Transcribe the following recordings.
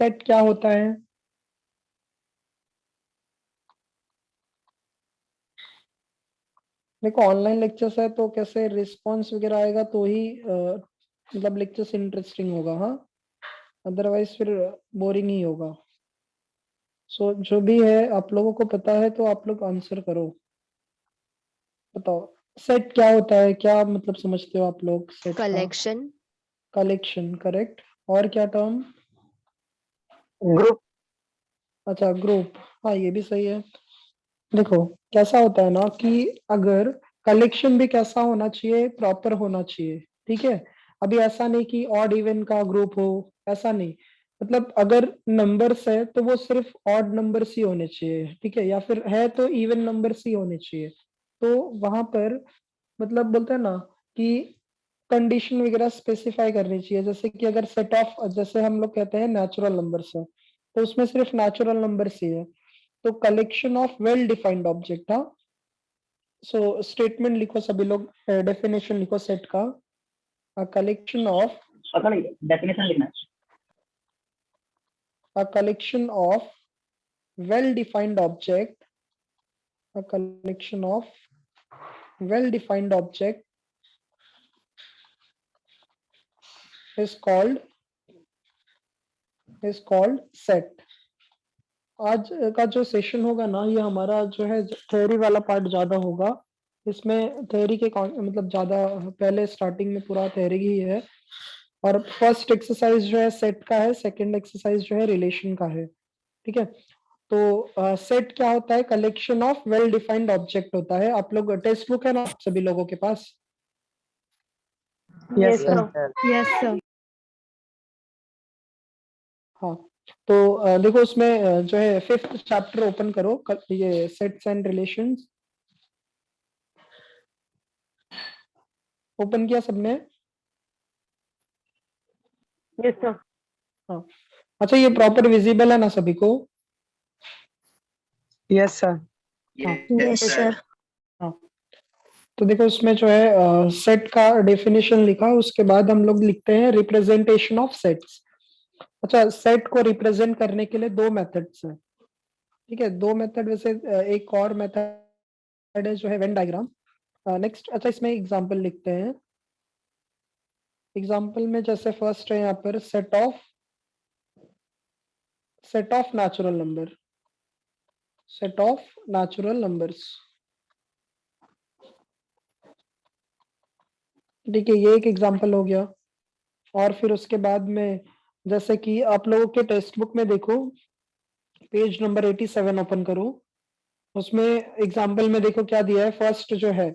Set क्या होता है? देखो ऑनलाइन लेक्चर्स है तो कैसे रिस्पॉन्स वगैरह आएगा तो ही मतलब लेक्चर्स इंटरेस्टिंग होगा, हाँ, अदरवाइज फिर बोरिंग ही होगा। सो जो भी है आप लोगों को पता है तो आप लोग आंसर करो, बताओ सेट क्या होता है, क्या मतलब समझते हो आप लोग सेट का? कलेक्शन। Collection, correct. और क्या टर्म? ग्रुप। अच्छा ग्रुप, हाँ ये भी सही है। देखो कैसा होता है ना कि अगर कलेक्शन भी कैसा होना चाहिए, प्रॉपर होना चाहिए, ठीक है। अभी ऐसा नहीं कि ऑड इवन का ग्रुप हो, ऐसा नहीं। मतलब अगर नंबर्स है तो वो सिर्फ ऑड नंबर्स ही होने चाहिए, ठीक है, या फिर है तो इवन नंबर्स ही होने चाहिए। तो वहां पर मतलब बोलते हैं ना कि कंडीशन वगैरह स्पेसिफाई करनी चाहिए, जैसे कि अगर सेट ऑफ, जैसे हम लोग कहते हैं नेचुरल नंबर्स है तो उसमें सिर्फ नेचुरल नंबर्स ही है। तो collection of well defined object, हाँ। सो स्टेटमेंट लिखो सभी लोग, डेफिनेशन लिखो सेट का। अ कलेक्शन ऑफ, पता नहीं, डेफिनेशन लिखना है। A collection of well defined object, a collection of well defined object is called set. आज का जो सेशन होगा ना, ये हमारा जो है थ्योरी वाला पार्ट ज्यादा होगा। इसमें थ्योरी के मतलब ज्यादा, पहले स्टार्टिंग में पूरा थ्योरी ही है। और फर्स्ट एक्सरसाइज जो है सेट का है, सेकंड एक्सरसाइज जो है रिलेशन का है, ठीक है। तो सेट क्या होता है? Collection of well defined object होता है। आप लोग टेक्स्ट बुक है ना सभी लोगों के पास? Yes Yes, sir. sir. Yes sir. हाँ। तो देखो उसमें जो है फिफ्थ चैप्टर ओपन करो, ये सेट्स एंड रिलेशंस ओपन किया सबने? Yes, sir. हाँ। अच्छा ये प्रॉपर विजिबल है ना सभी को? Yes sir. हाँ। Yes sir. हाँ। तो देखो उसमें जो है सेट का डेफिनेशन लिखा, उसके बाद हम लोग लिखते हैं रिप्रेजेंटेशन ऑफ सेट्स। अच्छा सेट को रिप्रेजेंट करने के लिए दो मेथड्स हैं, ठीक है, दो मेथड। वैसे एक और मेथड है जो है वेन डायग्राम। नेक्स्ट, अच्छा इसमें एग्जांपल लिखते हैं। एग्जांपल में जैसे फर्स्ट है यहाँ पर set of natural number, set of natural numbers, ठीक है, ये एक एग्जांपल हो गया। और फिर उसके बाद में जैसे कि आप लोगों के टेक्स्ट बुक में देखो, पेज नंबर 87 ओपन करो। उसमें एग्जांपल में देखो क्या दिया है, फर्स्ट जो है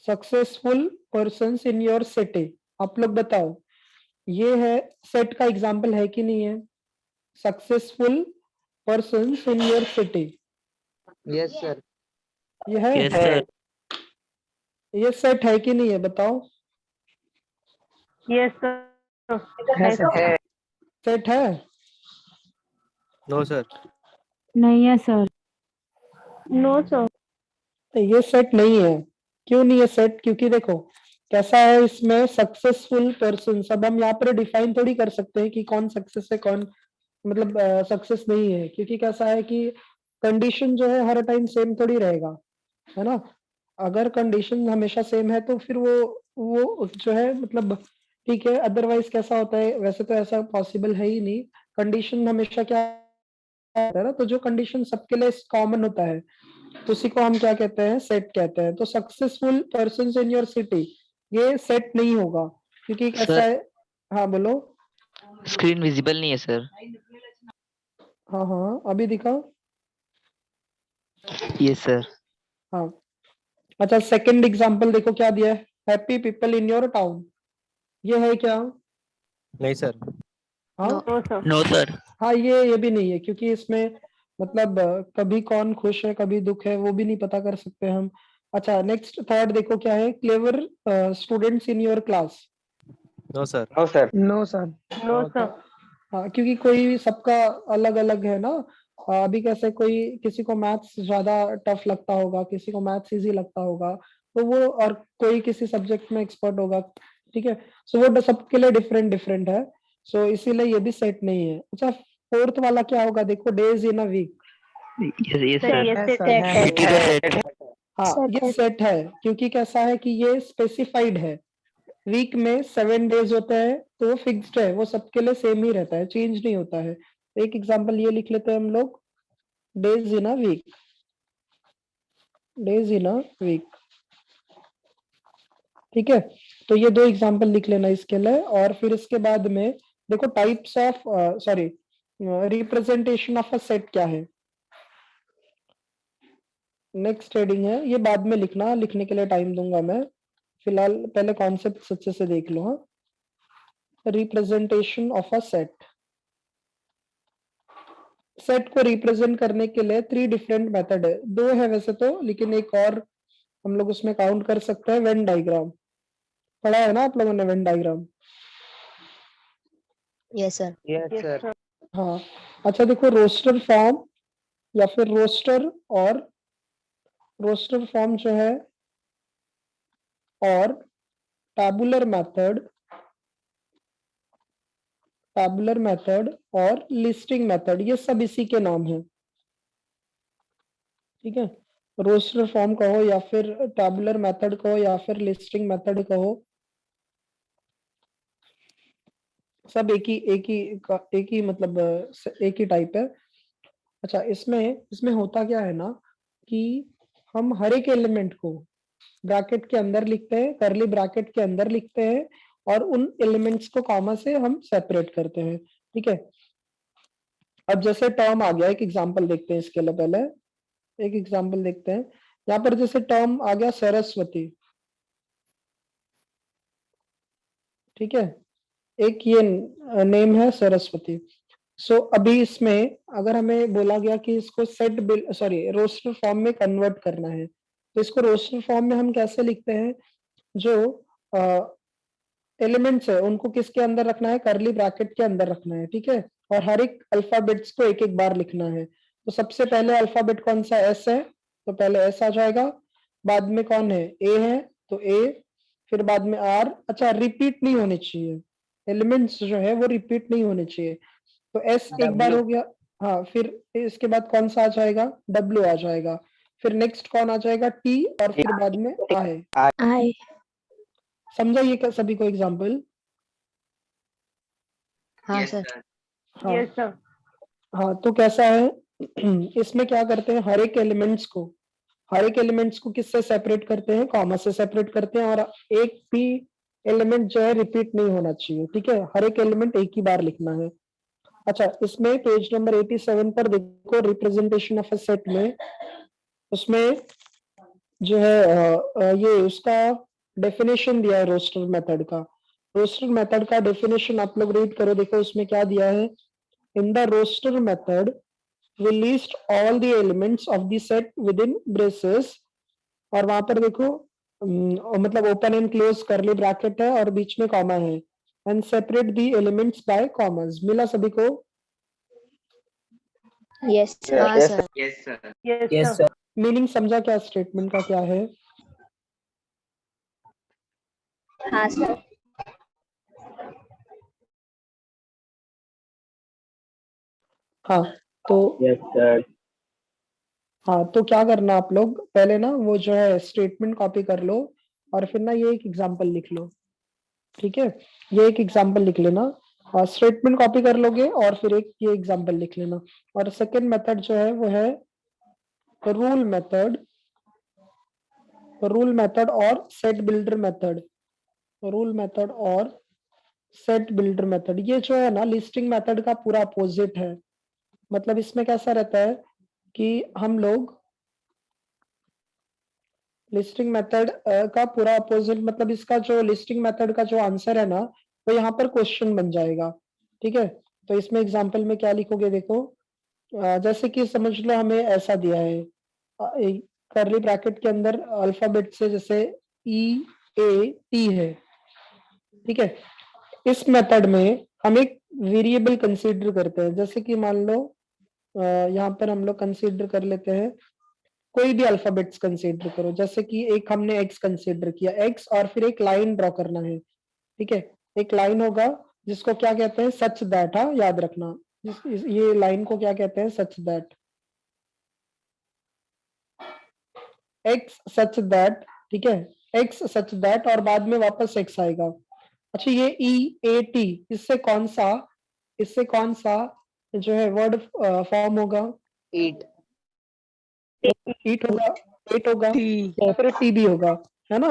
successful persons in your city. आप लोग बताओ ये है सेट का एग्जांपल है कि नहीं है? Successful persons in your city, yes sir. ये है? Yes sir. ये सेट है कि नहीं है बताओ? Yes, sir. है सर। है। सेट है? No sir. नहीं है सर। No, sir. ये सेट नहीं है। क्यों नहीं है सेट? क्योंकि देखो कैसा है, इसमें सक्सेसफुल पर्सन, अब हम यहाँ पर डिफाइन थोड़ी कर सकते हैं कि कौन सक्सेस है कौन मतलब सक्सेस नहीं है, क्योंकि कैसा है कि कंडीशन जो है हर टाइम सेम थोड़ी रहेगा, है ना। अगर कंडीशन हमेशा सेम है तो फिर वो जो है मतलब ठीक है, अदरवाइज कैसा होता है, वैसे तो ऐसा पॉसिबल है ही नहीं। कंडीशन हमेशा क्या होता है ना, तो जो कंडीशन सबके लिए कॉमन होता है तो उसी को हम क्या कहते हैं, सेट कहते हैं। तो successful person in your city ये सेट नहीं होगा, क्योंकि कैसा सर है। हाँ बोलो। स्क्रीन विजिबल नहीं है सर। हाँ हाँ अभी दिखाओ। Yes sir. हाँ। अच्छा सेकंड एग्जांपल देखो क्या दिया है, happy people in your town, ये है क्या? नहीं सर। हाँ। No. No, sir. No sir. हाँ ये भी नहीं है, क्योंकि इसमें मतलब कभी कौन खुश है कभी दुख है वो भी नहीं पता कर सकते हम। अच्छा नेक्स्ट थर्ड देखो क्या है, clever students in your class. No sir. No sir. No sir. No, sir. हाँ क्योंकि कोई सबका अलग अलग है ना। अभी कैसे कोई किसी को मैथ्स ज्यादा टफ लगता होगा, किसी को मैथ्स इजी लगता होगा, तो वो और कोई किसी सब्जेक्ट में एक्सपर्ट होगा, ठीक है। सो वो सबके लिए डिफरेंट डिफरेंट है, सो इसीलिए ये भी सेट नहीं है। अच्छा फोर्थ वाला क्या होगा, देखो days in a week. Yes, Sir, sir. yes, है set, सर, set, है, It is a set. हाँ Set ये है। सेट है, क्योंकि कैसा है कि ये स्पेसिफाइड है। वीक में 7 डेज होते हैं तो फिक्स्ड है, वो सबके लिए सेम ही रहता है, चेंज नहीं होता है। एक एग्जांपल ये लिख लेते हैं हम लोग, days in a week, days in a week. ठीक है, तो ये दो एग्जांपल लिख लेना इसके लिए। और फिर इसके बाद में देखो types of sorry representation of a set क्या है। नेक्स्ट हेडिंग है, ये बाद में लिखना, लिखने के लिए टाइम दूंगा मैं, फिलहाल पहले कॉन्सेप्ट अच्छे से देख लो। हाँ, representation of a set, set को रिप्रेजेंट करने के लिए 3 डिफरेंट मेथड है, 2 है वैसे तो, लेकिन एक और हम लोग उसमें काउंट कर सकते हैं, वेन डायग्राम। पढ़ा है ना आप लोगों ने Venn diagram? Yes, sir. Yes yes, sir, sir. हाँ, अच्छा देखो रोस्टर फॉर्म या फिर रोस्टर और रोस्टर फॉर्म जो है, और टैबुलर मेथड, टैबुलर मेथड और लिस्टिंग मेथड, ये सब इसी के नाम है। ठीक है, रोस्टर फॉर्म कहो या फिर टैबुलर मेथड कहो या फिर लिस्टिंग मेथड कहो, सब एक ही मतलब एक ही टाइप है। अच्छा, इसमें इसमें होता क्या है ना कि हम हर एक एलिमेंट को ब्रैकेट के अंदर लिखते हैं, करली ब्रैकेट के अंदर लिखते हैं, और उन एलिमेंट्स को कॉमा से हम सेपरेट करते हैं। ठीक है, अब जैसे टर्म आ गया, एक एग्जांपल देखते हैं इसके लिए, पहले एक एग्जांपल देखते हैं। यहाँ पर जैसे टर्म आ गया सरस्वती, ठीक है, एक ये नेम है सरस्वती। सो अभी इसमें अगर हमें बोला गया कि इसको set builder sorry roster form में कन्वर्ट करना है, तो इसको रोस्टर फॉर्म में हम कैसे लिखते हैं, जो एलिमेंट्स है उनको किसके अंदर रखना है, करली ब्रैकेट के अंदर रखना है। ठीक है, और हर एक अल्फाबेट्स को एक एक बार लिखना है। तो सबसे पहले अल्फाबेट कौन सा, एस है, तो पहले एस आ जाएगा। बाद में कौन है, ए है, तो ए, फिर बाद में आर। अच्छा, रिपीट नहीं होने चाहिए, एलिमेंट्स जो है वो रिपीट नहीं होने चाहिए। तो एस एक बार W, हो गया। हाँ, फिर इसके बाद कौन सा आ जाएगा, डब्ल्यू आ जाएगा। फिर नेक्स्ट कौन आ जाएगा, टी, और फिर बाद में आई। I. समझा ये क्या सभी को एग्जाम्पल? हाँ सर। हाँ Yes, sir. हाँ, तो कैसा है इसमें क्या करते हैं, हर एक एलिमेंट्स को किससे सेपरेट करते हैं, कॉमा से सेपरेट करते हैं, और एक भी एलिमेंट जो है रिपीट नहीं होना चाहिए। ठीक है, हर एक एलिमेंट एक ही बार लिखना है। अच्छा, इसमें पेज नंबर 87 पर देखो, रिप्रेजेंटेशन ऑफ अ सेट में, उसमें जो है ये उसका डेफिनेशन दिया है रोस्टर मेथड का। रोस्टर मेथड का डेफिनेशन आप लोग रीड करो, देखो उसमें क्या दिया है। In the roster method we list all the elements of the set within braces, और वहां पर देखो मतलब ओपन एंड क्लोज करली ब्रैकेट है और बीच में कॉमा है, and separate the elements bye commerce. मिला सभी को? Yes, sir. हाँ सर। Yes, sir. मीनिंग समझा क्या स्टेटमेंट का क्या है? हाँ सर। हाँ, तो यस सर, हाँ, तो क्या करना आप लोग, पहले ना वो जो है स्टेटमेंट कॉपी कर लो, और फिर ना ये एक एग्जांपल लिख लो। ठीक है, ये एक एग्जांपल लिख लेना, और स्टेटमेंट कॉपी कर लोगे और फिर एक ये एग्जांपल लिख लेना। और सेकंड मेथड जो है वो है रूल मेथड, रूल मेथड और set builder method, rule method और सेट बिल्डर मेथड। ये जो है ना लिस्टिंग मेथड का पूरा अपोजिट है। मतलब इसमें कैसा रहता है कि हम लोग लिस्टिंग मेथड का पूरा अपोजिट, मतलब इसका जो लिस्टिंग मेथड का जो आंसर है ना, वो यहाँ पर क्वेश्चन बन जाएगा। ठीक है, तो इसमें एग्जांपल में क्या लिखोगे, देखो जैसे कि समझ लो हमें ऐसा दिया है, करली ब्रैकेट के अंदर अल्फाबेट से जैसे ई ए टी है। ठीक है, इस मेथड में हम एक वेरिएबल कंसीडर करते हैं, जैसे कि मान लो यहाँ पर हम लोग कंसीडर कर लेते हैं, कोई भी अल्फाबेट्स कंसीडर करो, जैसे कि एक हमने एक्स कंसीडर किया, एक्स, और फिर एक लाइन ड्रॉ करना है। ठीक है, एक लाइन होगा जिसको क्या कहते हैं, सच दैट, हाँ याद रखना, ये लाइन को क्या कहते हैं? सच दैट, एक्स सच दैट, ठीक है, एक्स सच दैट और बाद में वापस एक्स आएगा। अच्छा ये ई ए टी, इससे कौन सा जो है वर्ड फॉर्म होगा? Eat. ईट होगा, एट होगा T. या फिर टी भी होगा, है ना?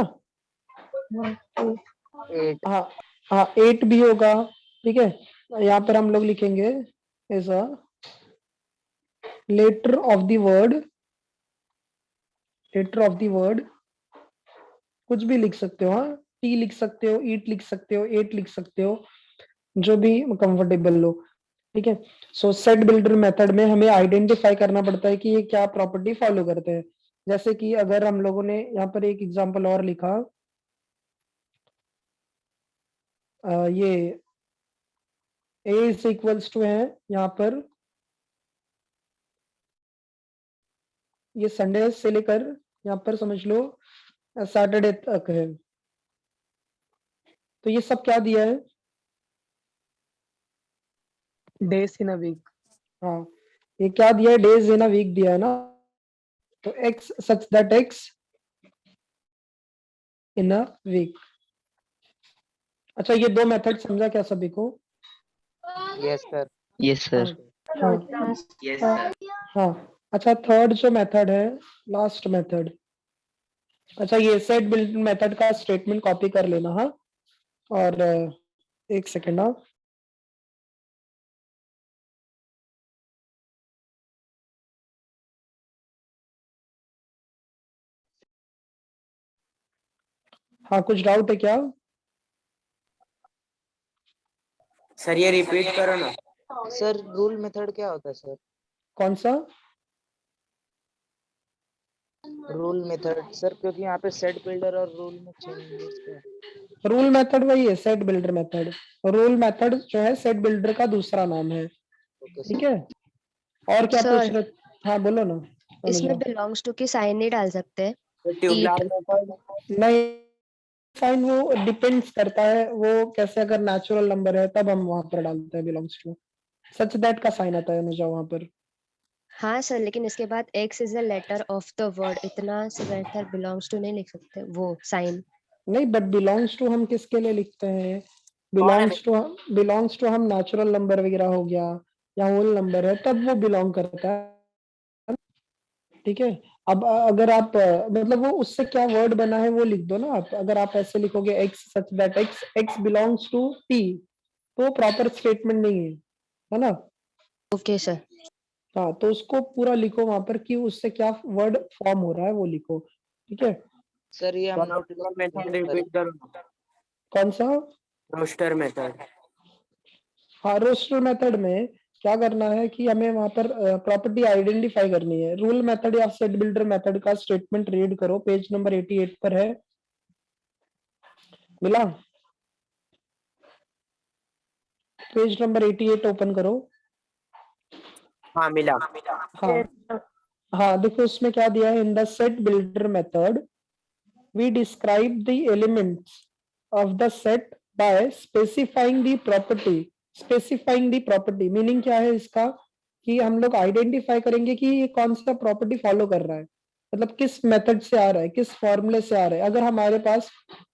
Eight. हाँ हाँ, एट भी होगा, ठीक है। यहाँ पर हम लोग लिखेंगे as a letter of the word, letter of the word, कुछ भी लिख सकते हो, हाँ, टी लिख सकते हो, ईट लिख सकते हो, एट लिख सकते हो, जो भी कंफर्टेबल हो, ठीक है। सो सेट बिल्डर मेथड में हमें आइडेंटिफाई करना पड़ता है कि ये क्या प्रॉपर्टी फॉलो करते हैं। जैसे कि अगर हम लोगों ने यहाँ पर एक एग्जांपल और लिखा, ये a इज इक्वल्स टू है यहाँ पर, ये संडे से लेकर यहाँ पर समझ लो सैटरडे तक है, तो ये सब क्या दिया है? Days in a week. हाँ, ये क्या दिया है? डेज इन अ वीक दिया है ना, तो x such that x in a week. अच्छा ये दो मेथड समझा क्या सभी को? Yes, sir. Yes, sir. हाँ Yes, sir. हाँ। अच्छा थर्ड जो मेथड है, लास्ट मेथड, अच्छा ये सेट बिल्ड मेथड का स्टेटमेंट कॉपी कर लेना, हाँ। और एक सेकेंड, हाँ। हाँ कुछ डाउट है क्या? सर ये रिपीट करो ना। सर रूल मेथड क्या होता है सर? कौन सा? रूल मेथड सर, क्योंकि यहाँ पे सेट बिल्डर और रूल में चेंजेस क्या है? रूल मेथड वही है, set builder method. Rule method जो है सेट बिल्डर का दूसरा नाम है, ओके ठीक सर। है। और क्या पूछ सर रहे? हाँ बोलो ना, इसमें अनुजा। बिलोंग्स टू की साइन नहीं डाल सकते? ट्यूबलार ईट। मेथड। नहीं, साइन वो डिपेंड्स करता है, वो कैसे, अगर नेचुरल नंबर है तब हम वहां पर डालते हैं बिलोंग्स टू, सच दैट का साइन आता है अनुजा वहां पर। हाँ सर, लेकिन इसके बाद x is the letter of the word, इतना से बेहतर बिलोंग्स टू नहीं लिख सकते वो साइन? नहीं, बट बिलोंग्स टू हम किसके लिए लिखते हैं? कौन है? बिलोंग्स टू हम नेचुरल नंबर वगैरह हो गया या होल नंबर है तब वो बिलोंग करता है, ठीक है। अब अगर आप मतलब वो उससे क्या वर्ड बना है वो लिख दो ना आप। अगर आप ऐसे लिखोगे x such that x x belongs to T, तो प्रॉपर स्टेटमेंट नहीं है ना? Okay sir. हाँ, तो उसको पूरा लिखो वहां पर कि उससे क्या वर्ड फॉर्म हो रहा है वो लिखो, ठीक है। सर ये हम sir note roster method repeat करो। कौन सा? Roster method. हाँ, रोस्टर मेथड में क्या करना है कि हमें वहां पर प्रॉपर्टी आइडेंटिफाई करनी है। रूल मेथड या सेट बिल्डर मेथड का स्टेटमेंट रीड करो, पेज नंबर 88 पर है, मिला? पेज नंबर 88 ओपन करो। हाँ मिला। हाँ हाँ, देखो उसमें क्या दिया है? In the set builder method we describe the elements of the set by specifying the property, specifying the property meaning क्या है इसका? कि हम लोग आइडेंटिफाई करेंगे कि ये कौन सा प्रॉपर्टी फॉलो कर रहा है, मतलब किस मेथड से आ रहा है, किस फॉर्मूले से आ रहा है। अगर हमारे पास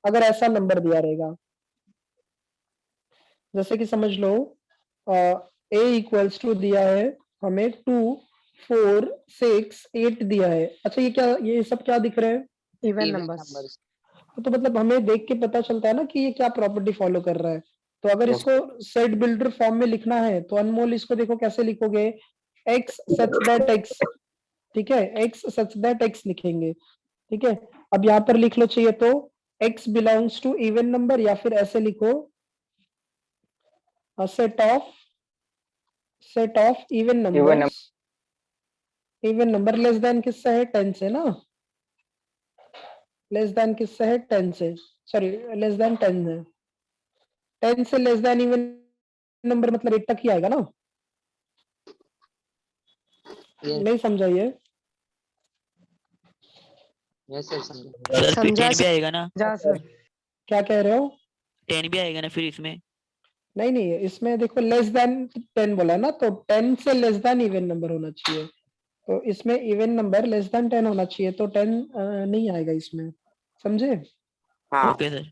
अगर ऐसा नंबर दिया रहेगा, जैसे कि समझ लो ए इक्वल्स टू दिया है हमें 2 4 6 8 दिया है। अच्छा ये क्या, ये सब क्या दिख रहा है? Even Even numbers. तो मतलब हमें देख के पता चलता है ना कि ये क्या प्रॉपर्टी फॉलो कर रहा है। तो अगर Yes. इसको सेट बिल्डर फॉर्म में लिखना है तो अनमोल इसको देखो कैसे लिखोगे? एक्स सच दैट एक्स, ठीक है, एक्स सच दैट एक्स लिखेंगे, ठीक है। अब यहाँ पर लिख लो चाहिए तो x belongs to even number, या फिर ऐसे लिखो set of even numbers. Even number less than किससे है? 10 से ना, लेस देन किससे है? 10 से, सॉरी लेस देन 10 है। 10 से लेस देन इवन नंबर मतलब 8 तक ही आएगा ना? यस नहीं समझा ये? यस सर, समझ सर फिर समझा 10 भी आएगा ना? जा सर। क्या कह रहे हो? 10 भी आएगा ना फिर इसमें? नहीं नहीं, इसमें देखो लेस देन 10 बोला ना, तो 10 से लेस देन इवन नंबर होना चाहिए। तो इसमें इवन नंबर लेस देन 10 होना चाहिए, तो 10 नहीं आएगा इसमें, समझे? हाँ ओके सर।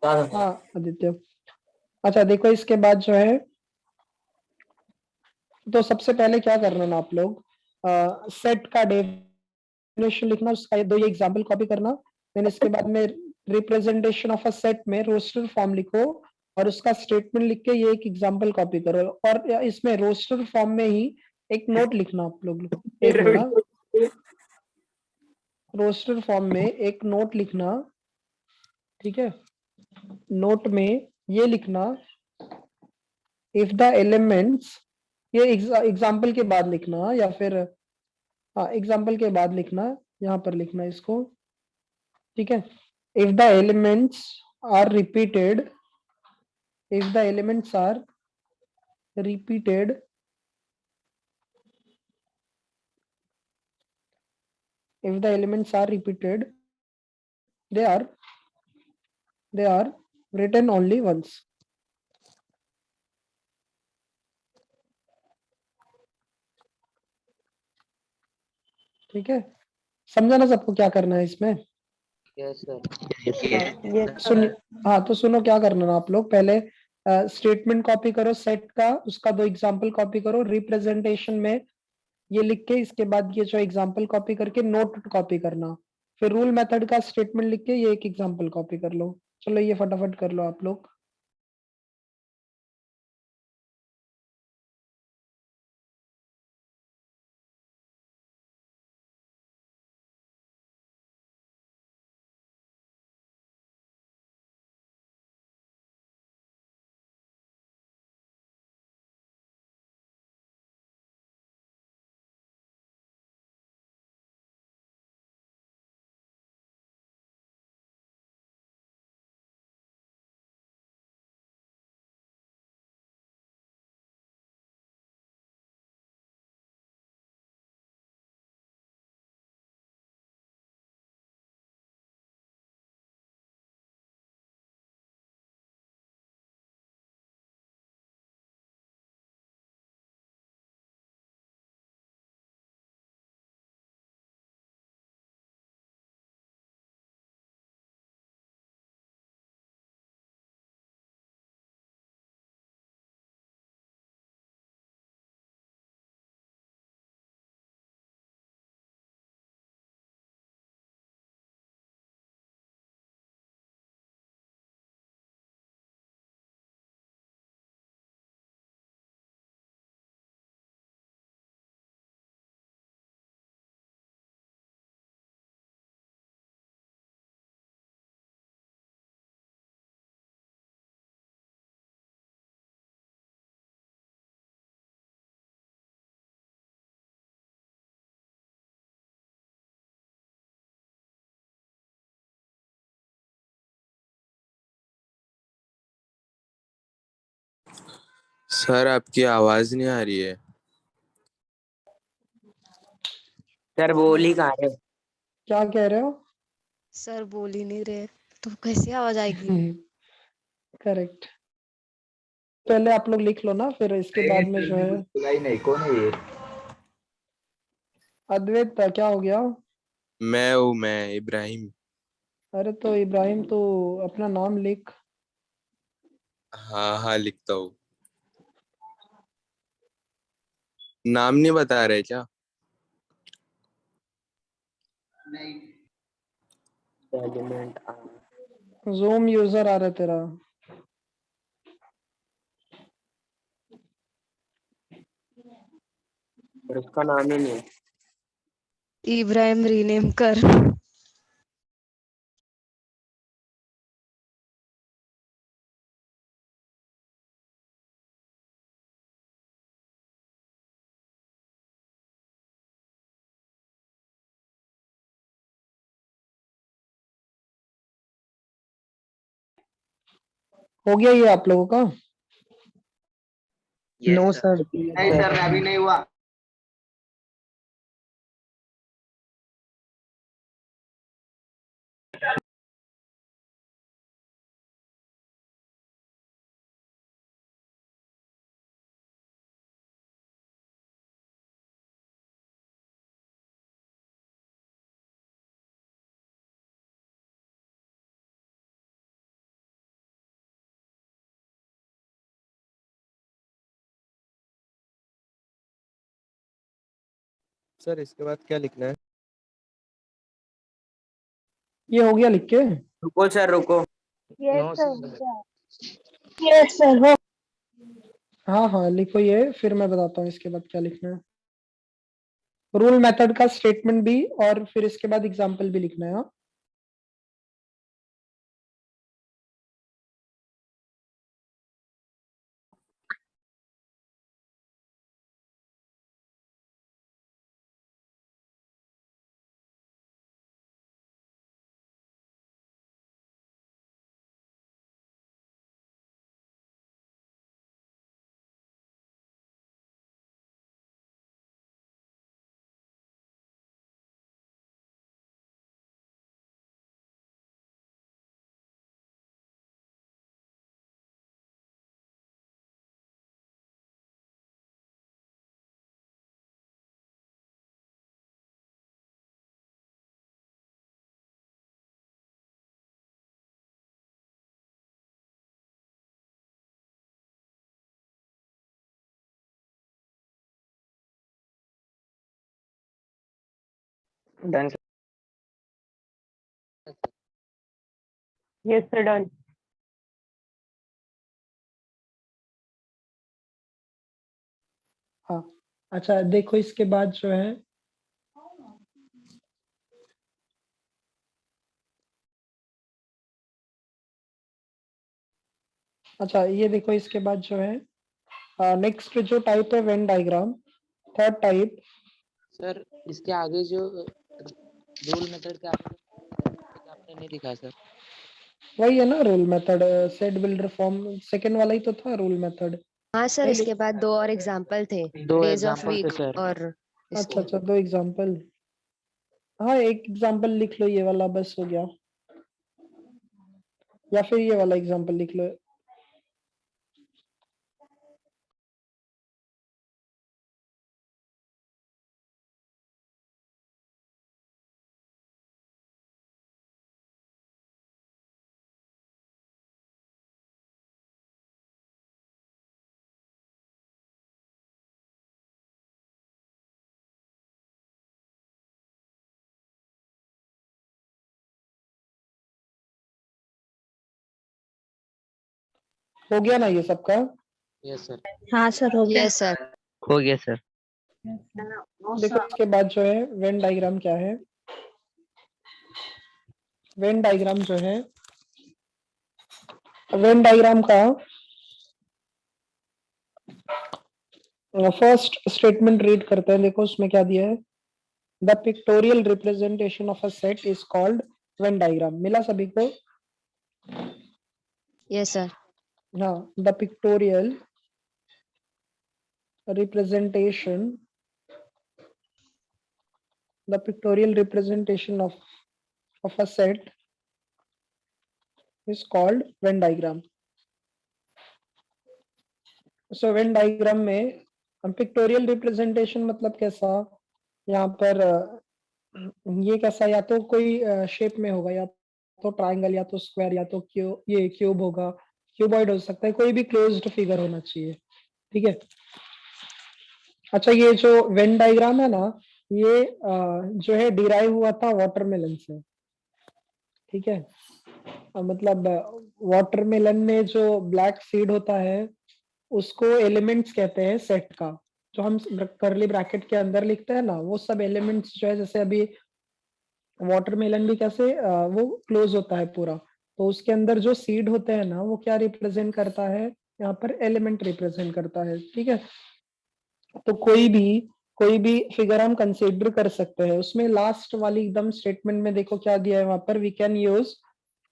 हाँ आदित्य। अच्छा देखो, इसके बाद जो है, तो सबसे पहले क्या करना ना आप लोग, सेट का डेफिनेशन लिखना, उसका ये 2 एग्जांपल कॉपी करना। देन इसके बाद में रिप्रेजेंटेशन ऑफ अ सेट में रोस्टर फॉर्म लिखो, और उसका स्टेटमेंट लिख के ये एक एग्जांपल कॉपी करो, और इसमें रोस्टर फॉर्म में ही एक नोट लिखना आप लोग। एक मिनट, रोस्टर फॉर्म में एक नोट लिखना, ठीक है? नोट में ये लिखना, इफ द एलिमेंट्स, ये एग्जाम्पल के बाद लिखना, या फिर हाँ एग्जाम्पल के बाद लिखना, यहाँ पर लिखना इसको, ठीक है? If the elements are repeated, if the elements are repeated, if the elements are repeated, they are written only once। ठीक है, समझा ना सबको क्या करना है इसमें? Yes sir. सुन, हाँ तो सुनो क्या करना ना आप लोग, पहले स्टेटमेंट कॉपी करो सेट का, उसका 2 एग्जांपल कॉपी करो रिप्रेजेंटेशन में ये लिख के, इसके बाद ये जो एग्जांपल कॉपी करके नोट कॉपी करना, फिर रूल मेथड का स्टेटमेंट लिख के ये एक एग्जांपल कॉपी कर लो। चलो ये फटाफट कर लो आप लोग। सर आपकी आवाज नहीं आ रही है। सर बोल ही कहाँ रहे हो? क्या कह रहे हो? सर बोल ही नहीं रहे, तो कैसे आवाज आएगी? करेक्ट, पहले आप लोग लिख लो ना, फिर इसके बाद में जो है। नहीं, कौन है ये? अद्वैत क्या हो गया? मैं इब्राहिम। अरे तो इब्राहिम, तो अपना नाम लिख। हाँ हाँ लिखता हूँ। नाम नहीं बता रहे क्या? एलिमेंट जूम यूजर आ रहा है तेरा। और उसका नाम ही नहीं है। इब्राहिम रीनेम कर। हो गया ये आप लोगों का? No sir. नहीं सर, अभी नहीं हुआ। सर इसके बाद क्या लिखना है? ये हो गया लिख के? रुको सर रुको। No sir. हाँ हाँ लिखो ये, फिर मैं बताता हूँ इसके बाद क्या लिखना है। रूल मेथड का स्टेटमेंट भी, और फिर इसके बाद एग्जाम्पल भी लिखना है। हाँ डन। Yes, sir, done. हाँ। अच्छा देखो इसके बाद जो है, अच्छा ये देखो इसके बाद जो है, नेक्स्ट जो टाइप है Venn diagram, third type. Sir इसके आगे जो रूल मेथड के आगे आपने नहीं दिखा सर। वही है ना rule method, set builder form, second वाला ही तो था रूल मेथड। हाँ सर, नहीं इसके बाद 2 और एग्जाम्पल थे, दो डेज ऑफ एग्जांपल थे वीक सर। और अच्छा इसके। अच्छा 2 एग्जाम्पल। हाँ एक एग्जाम्पल लिख लो ये वाला, बस हो गया, या फिर ये वाला एग्जाम्पल लिख लो। हो गया ना ये सबका? Yes sir. हाँ सर, हो गया। Yes sir. हो गया सर। देखो इसके बाद जो है वेन डायग्राम क्या है। वेन डायग्राम जो है, वेन डायग्राम का फर्स्ट स्टेटमेंट रीड करते हैं। देखो उसमें क्या दिया है, the pictorial representation of a set is called Venn diagram. मिला सभी को? Yes sir. हाँ, the pictorial representation, the pictorial representation of a set is called Venn diagram. So Venn diagram में हम पिक्टोरियल रिप्रेजेंटेशन मतलब कैसा, यहाँ पर ये कैसा, या तो कोई शेप में होगा, या तो ट्रायंगल, या तो स्क्वायर, या तो ये क्यूब होगा, क्यूबॉइड हो सकता है, कोई भी क्लोज्ड फिगर होना चाहिए। ठीक है। अच्छा ये जो वेन डायग्राम है ना, ये जो है डिराइव हुआ था वाटरमेलन से। ठीक है। मतलब वाटरमेलन में जो ब्लैक सीड होता है उसको एलिमेंट्स कहते हैं सेट का। जो हम करली ब्रैकेट के अंदर लिखते हैं ना, वो सब एलिमेंट्स जो है, जैसे अभी वाटरमेलन भी कैसे वो क्लोज होता है पूरा, तो उसके अंदर जो सीड होते हैं ना, वो क्या रिप्रेजेंट करता है, यहाँ पर एलिमेंट रिप्रेजेंट करता है। ठीक है। तो कोई भी फिगर हम कंसीडर कर सकते हैं। उसमें लास्ट वाली एकदम स्टेटमेंट में देखो क्या दिया है वहां पर, we can use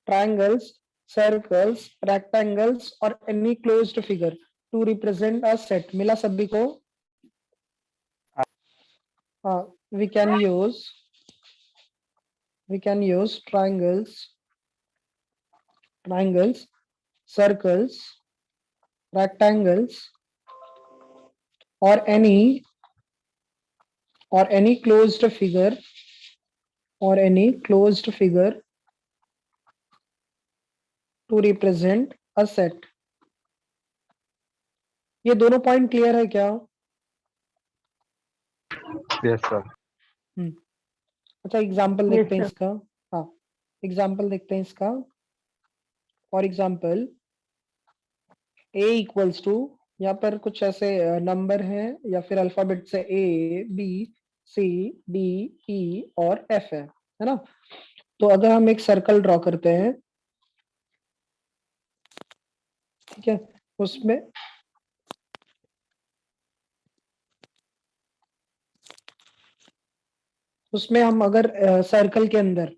triangles, circles, rectangles or any closed figure to represent a set। मिला सभी को? हाँ, we can use triangles, circles, rectangles or any closed figure to represent a set। ये दोनों पॉइंट क्लियर है क्या? Yes sir. अच्छा example देखते हैं इसका। हाँ एग्जाम्पल देखते हैं इसका। For example a equals to, यहाँ पर कुछ ऐसे नंबर हैं या फिर अल्फाबेट से a b c d e और f है ना। तो अगर हम एक सर्कल ड्रॉ करते हैं, ठीक है, उसमें उसमें हम अगर सर्कल के अंदर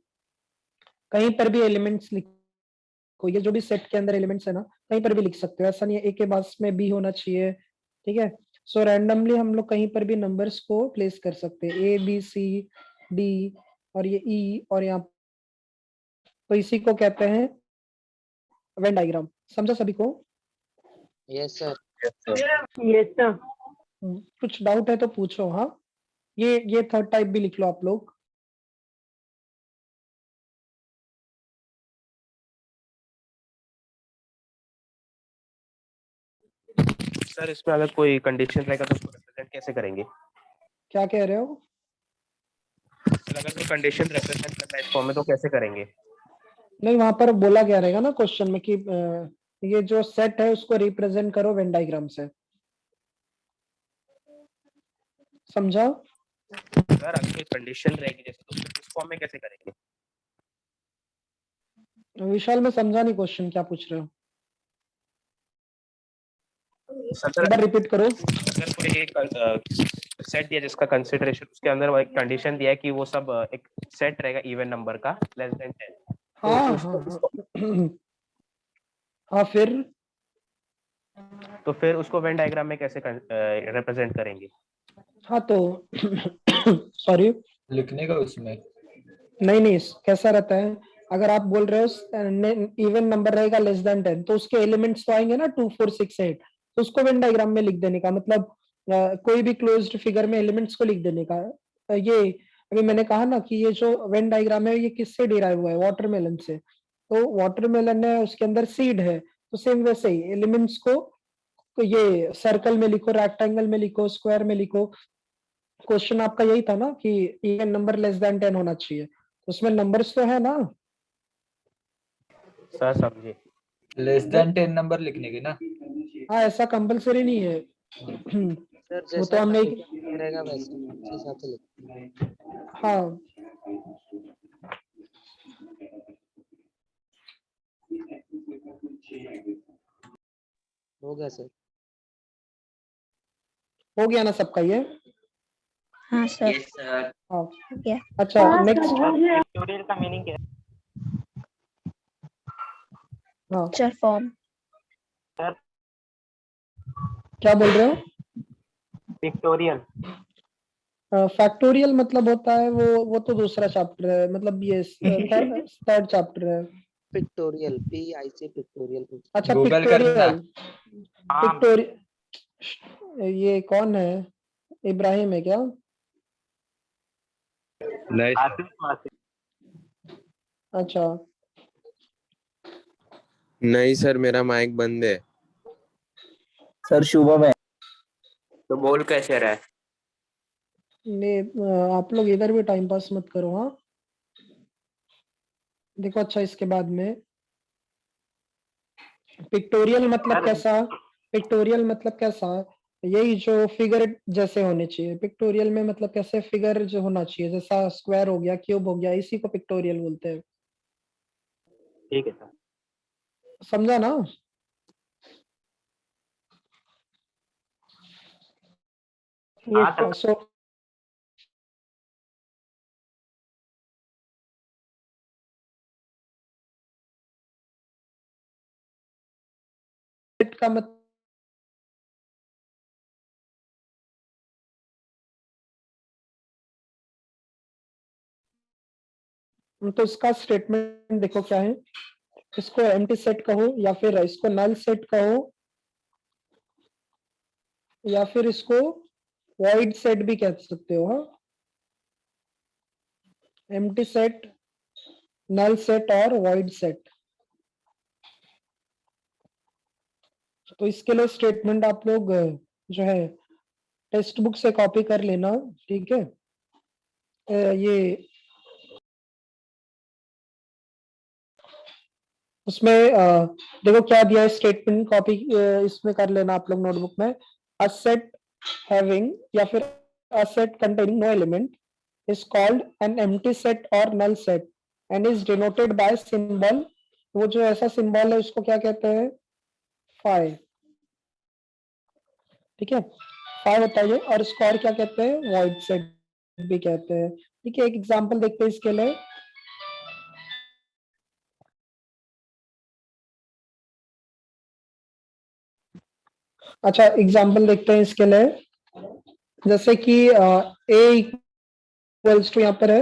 कहीं पर भी एलिमेंट्स लिखो, ये जो भी सेट के अंदर एलिमेंट्स है ना, कहीं पर भी लिख सकते हो, ऐसा नहीं है ए के पास में बी होना चाहिए, ठीक है। सो रैंडमली हम लोग कहीं पर भी नंबर्स को प्लेस कर सकते हैं, ए बी सी डी और ये ई और यहाँ, तो इसी को कहते हैं वेन डायग्राम। समझा सभी को? Yes sir. कुछ डाउट है तो पूछो। हाँ ये थर्ड टाइप भी लिख लो आप लोग। सर इसमें अगर कोई कंडीशन रहेगा तो उसको रिप्रेजेंट कैसे करेंगे? क्या कह रहे हो? सर अगर कोई कंडीशन रिप्रेजेंट करना है इस फॉर्म में तो कैसे करेंगे? नहीं, वहां पर बोला गया रहेगा ना क्वेश्चन में कि ये जो सेट है उसको रिप्रेजेंट करो वेन डायग्राम से। समझा? सर अगर कोई कंडीशन रहेगी जैसे तो उसको इस फॉर्म में कैसे करेंगे? विशाल मैं समझा नहीं क्वेश्चन, क्या पूछ रहे हो? सर एक बार रिपीट करो। अगर कोई एक सेट दिया जिसका कंसीडरेशन उसके अंदर वो एक कंडीशन दिया है कि वो सब एक सेट रहेगा इवन नंबर का लेस देन 10, हाँ तो हाँ फिर तो फिर उसको वेन डायग्राम में कैसे रिप्रेजेंट करेंगे? हाँ तो सॉरी, लिखने का उसमें नहीं कैसा रहता है, अगर आप बोल रहे हो इवन नंबर रहेगा लेस देन 10, तो उसके एलिमेंट्स तो आएंगे ना 2 4 6 8, तो उसको वेन डायग्राम में लिख देने का मतलब कोई भी क्लोज्ड फिगर में एलिमेंट्स को लिख देने का। ये अभी मैंने कहा ना कि ये जो वेन डायग्राम है ये किससे डिराइव हुआ है? वाटरमेलन से। तो वाटरमेलन है, उसके अंदर सीड है, तो सेम वैसे ही एलिमेंट्स को तो ये सर्कल में लिखो, रेक्टेंगल में लिखो, स्क्वायर में लिखो। क्वेश्चन आपका यही था ना कि इवन नंबर लेस देन 10 होना चाहिए, उसमें नंबर्स तो है ना। सर समझे। लेस देन 10 नंबर लिखने के ना। हाँ ऐसा कंपलसरी नहीं है। सर वो तो जैसा हमने कंडीशन रहेगा वैसे उस हिसाब से लिख। हाँ हो गया सर। हो गया ना सबका ये? हाँ सर। Yes sir. हाँ हो गया। अच्छा नेक्स्ट। पिक्टोरियल का मीनिंग क्या है? हाँ पिक्चर फॉर्म। क्या बोल रहे हो? पिक्टोरियल फैक्टोरियल मतलब होता है वो तो दूसरा चैप्टर है, मतलब ये थर्ड चैप्टर है। पिक्टोरियल PIC पिक्टोरियल कुछ। अच्छा गूगल करना। पिक्टोरियल, पिक्टोरियल ये कौन है? इब्राहिम है क्या? नहीं अच्छा नहीं सर, मेरा माइक बंद है। सर शुभम है। तो बोल कैसे रहा है? आप लोग इधर भी टाइम पास मत करो। हाँ देखो, अच्छा इसके बाद में पिक्टोरियल मतलब कैसा? पिक्टोरियल मतलब कैसा? यही जो फिगर जैसे होने चाहिए। पिक्टोरियल में मतलब कैसे फिगर जो होना चाहिए, जैसा स्क्वायर हो गया, क्यूब हो गया, इसी को पिक्टोरियल बोलते हैं। ठीक है सर। समझा ना? सो का मतलब तो इसका स्टेटमेंट देखो क्या है। इसको एम्प्टी सेट कहो या फिर इसको नल सेट कहो या फिर इसको वॉइड सेट भी कह सकते हो। हाँ एम्प्टी सेट, नल सेट और वॉइड सेट। तो इसके लिए स्टेटमेंट आप लोग जो है टेक्स्ट बुक से कॉपी कर लेना, ठीक है। ये उसमें देखो क्या दिया है स्टेटमेंट, कॉपी इसमें कर लेना आप लोग नोटबुक में। अ सेट हैविंग या फिर a set containing no element is called an empty set or null set and is denoted by symbol। वो जो ऐसा सिंबल है उसको क्या कहते हैं? फाई। ठीक है, फाई होता है ये। और इसको और क्या कहते हैं? वॉइड सेट भी कहते हैं। ठीक है, एक एग्जांपल देखते हैं इसके लिए। अच्छा, एग्जांपल देखते हैं इसके लिए। जैसे कि ए इक्वल्स टू यहाँ पर है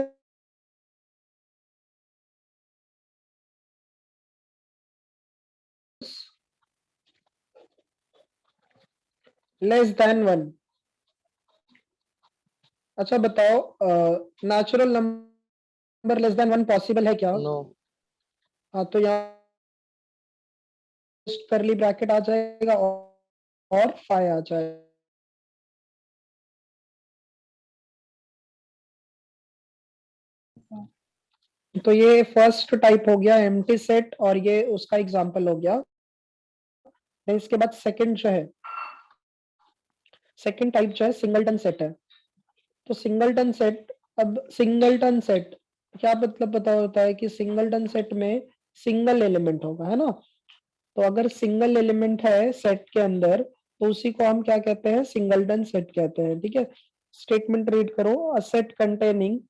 लेस देन 1। अच्छा बताओ, natural number less then 1 possible है क्या? नो। हाँ, तो यहाँ करली ब्रैकेट आ जाएगा और फाई आ जाएगा। तो ये फर्स्ट टाइप हो गया एम्प्टी सेट, और ये उसका एग्जांपल हो गया। फिर इसके बाद सेकंड जो है, सेकंड टाइप जो है सिंगलटन सेट है। तो सिंगलटन सेट, अब सिंगलटन सेट क्या मतलब पता होता है कि सिंगलटन सेट में सिंगल एलिमेंट होगा, है ना? तो अगर सिंगल एलिमेंट है सेट के अंदर तो उसी को हम क्या कहते हैं? सिंगलटन सेट कहते हैं। ठीक है, स्टेटमेंट रीड करो। अ set containing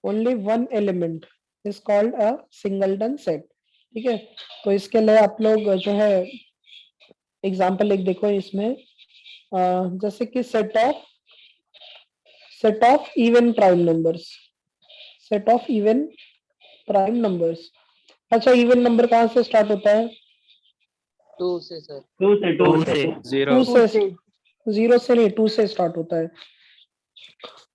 only one element is called a singleton set. ठीक है, तो इसके लिए आप लोग जो है एग्जांपल एक देखो इसमें। जैसे कि set of even prime numbers, set of even prime numbers. अच्छा, इवन नंबर कहाँ से स्टार्ट होता है? 2 से सर। 2 से 0 2 से। 0 से नहीं, 2 से स्टार्ट होता है।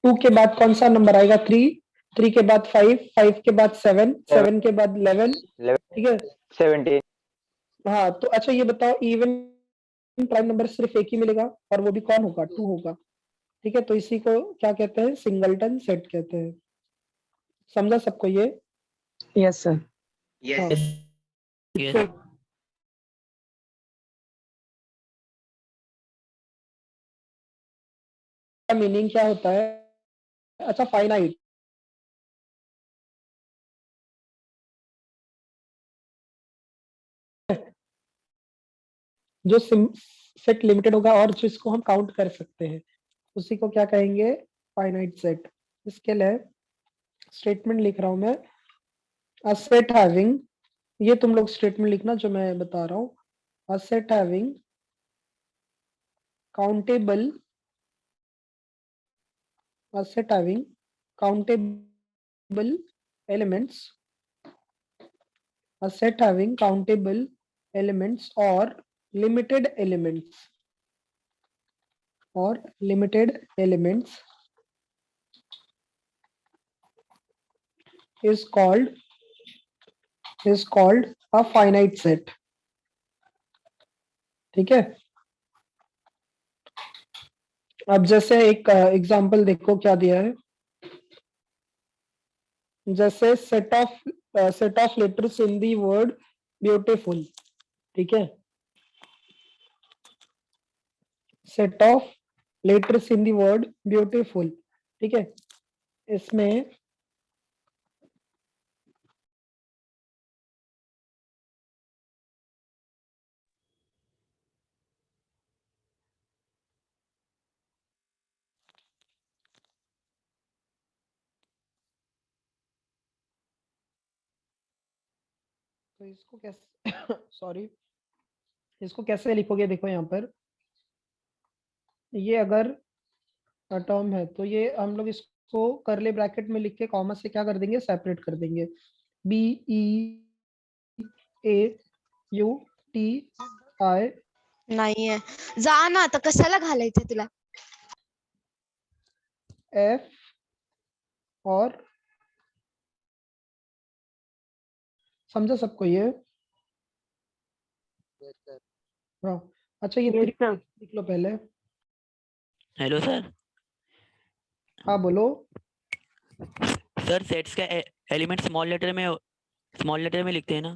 2 के बाद कौन सा नंबर आएगा? 3। 3 के बाद 5। 5 के बाद 7। 7 के बाद 11। ठीक है, 17 हाँ। तो अच्छा ये बताओ, इवन प्राइम नंबर सिर्फ एक ही मिलेगा और वो भी कौन होगा? 2 होगा। ठीक है, तो इसी को क्या कहते हैं? सिंगलटन सेट कहते हैं। समझा सबको ये? यस सर हाँ। यस मीनिंग क्या होता है? अच्छा, फाइनाइट, जो सेट लिमिटेड होगा और जिसको हम काउंट कर सकते हैं उसी को क्या कहेंगे? Finite set. इसके लिए स्टेटमेंट लिख रहा हूं मैं। अ सेट हैविंग, ये तुम लोग स्टेटमेंट लिखना जो मैं बता रहा हूं। A set having countable, a set having countable elements, a set having countable elements or limited elements, or limited elements is called a finite set। ठीक है, अब जैसे एक एग्जांपल देखो क्या दिया है। जैसे set of letters in the word beautiful. ठीक है, set of letters in the word beautiful. ठीक है, इसमें तो इसको कैसे सॉरी, इसको कैसे लिखोगे? देखो यहाँ पर, ये अगर टर्म है तो ये हम लोग इसको करली ब्रैकेट में लिख के कॉमा से क्या कर देंगे? सेपरेट कर देंगे। B E A U T I नाहीये जा ना आता कशाला घालायचं तुला एफ और, समझा सबको ये? Yes sir. हाँ। अच्छा, ये यस सर लिख लो पहले। हेलो सर हाँ बोलो। सर सेट्स का एलिमेंट स्मॉल लेटर में लिखते हैं ना?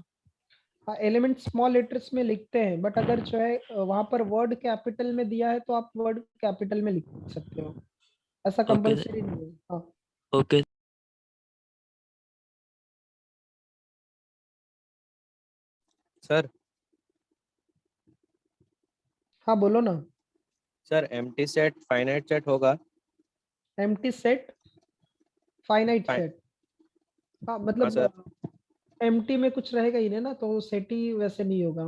हाँ, एलिमेंट स्मॉल लेटर्स में लिखते हैं, बट अगर जो है वहां पर वर्ड कैपिटल में दिया है तो आप वर्ड कैपिटल में लिख सकते हो, ऐसा ओके कंपलसरी नहीं है। हाँ ओके सर हाँ बोलो ना। Sir empty set finite set होगा? Empty set finite Fi- set, हाँ हाँ मतलब सर। एम्प्टी में कुछ रहेगा ही नहीं ना, तो सेट ही वैसे नहीं होगा।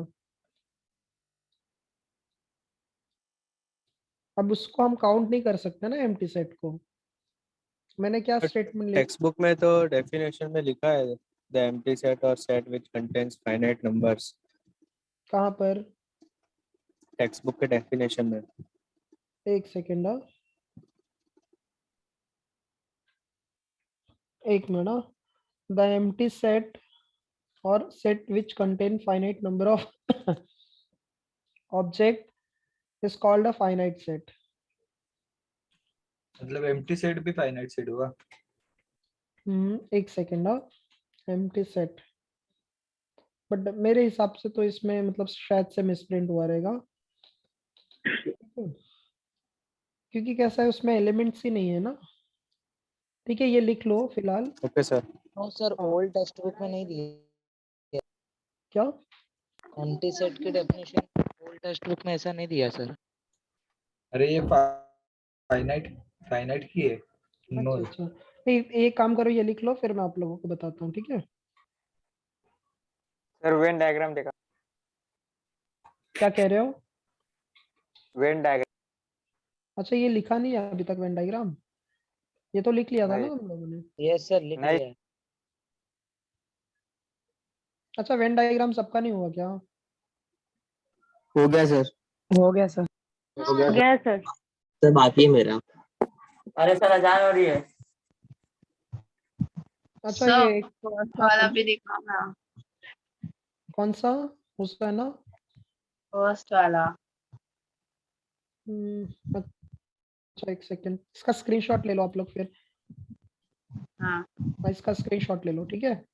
अब उसको हम काउंट नहीं कर सकते ना एम्प्टी सेट को। मैंने क्या स्टेटमेंट लिखा? टेक्स्ट बुक में तो डेफिनेशन में लिखा है द एम्प्टी सेट और set which contains finite numbers. कहाँ पर? टेक्स्ट बुक के डेफिनेशन में। एक सेकेंड, एक मिनट। द एम्प्टी सेट और set which contain finite number of object is called a finite set. मतलब एम्प्टी सेट भी फाइनाइट सेट हुआ? एक सेकेंड, एम्प्टी सेट, बट मेरे हिसाब से तो इसमें मतलब शायद से मिसप्रिंट हुआ रहेगा, क्योंकि कैसा है उसमें एलिमेंट्स ही नहीं है ना। ठीक है, ये लिख लो फिलहाल। Okay sir. नो सर, हाँ, ओल्ड टेक्स्ट बुक में नहीं दिया। क्या? एम्प्टी सेट की डेफिनेशन ओल्ड टेक्स्ट बुक में ऐसा नहीं दिया सर। अरे ये फाइनाइट फाइनाइट की है। अच्छा नो अच्छा, नहीं एक काम करो, ये लिख लो, फिर मैं आप लोगों को बताता हूँ, ठीक है? सर वेन डायग्राम देखा? क्या कह रहे हो? वेन डायग्राम अच्छा, ये लिखा नहीं है अभी तक वेन डायग्राम? ये तो लिख लिया था ना नहीं हम लोगों ने। यस सर, लिख नहीं। लिया। अच्छा, वेन डायग्राम सबका नहीं हुआ क्या? हो गया सर। हो गया सर। हो गया सर। गया सर। सर बाकी है मेरा। अरे सर अजान हो रही है। अच्छा, ये सब फर्स्ट वाला भी दिखाना। कौन सा उसका है ना? फर्स्ट वाला। अच्छा, एक सेकेंड, इसका स्क्रीनशॉट ले लो आप लोग फिर। हाँ। इसका स्क्रीनशॉट ले लो, ठीक है?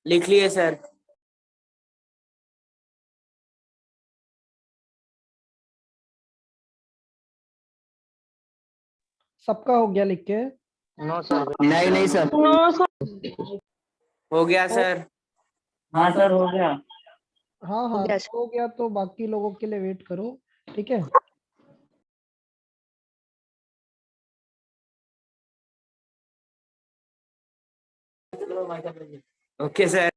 लिख लिए सर। सबका हो गया लिख के? No sir. नहीं नहीं सर। हो गया ओ, सर। हाँ सर हो गया। हाँ हो हाँ, गया तो हो गया, तो बाकी लोगों के लिए वेट करो, ठीक है? Okay sir.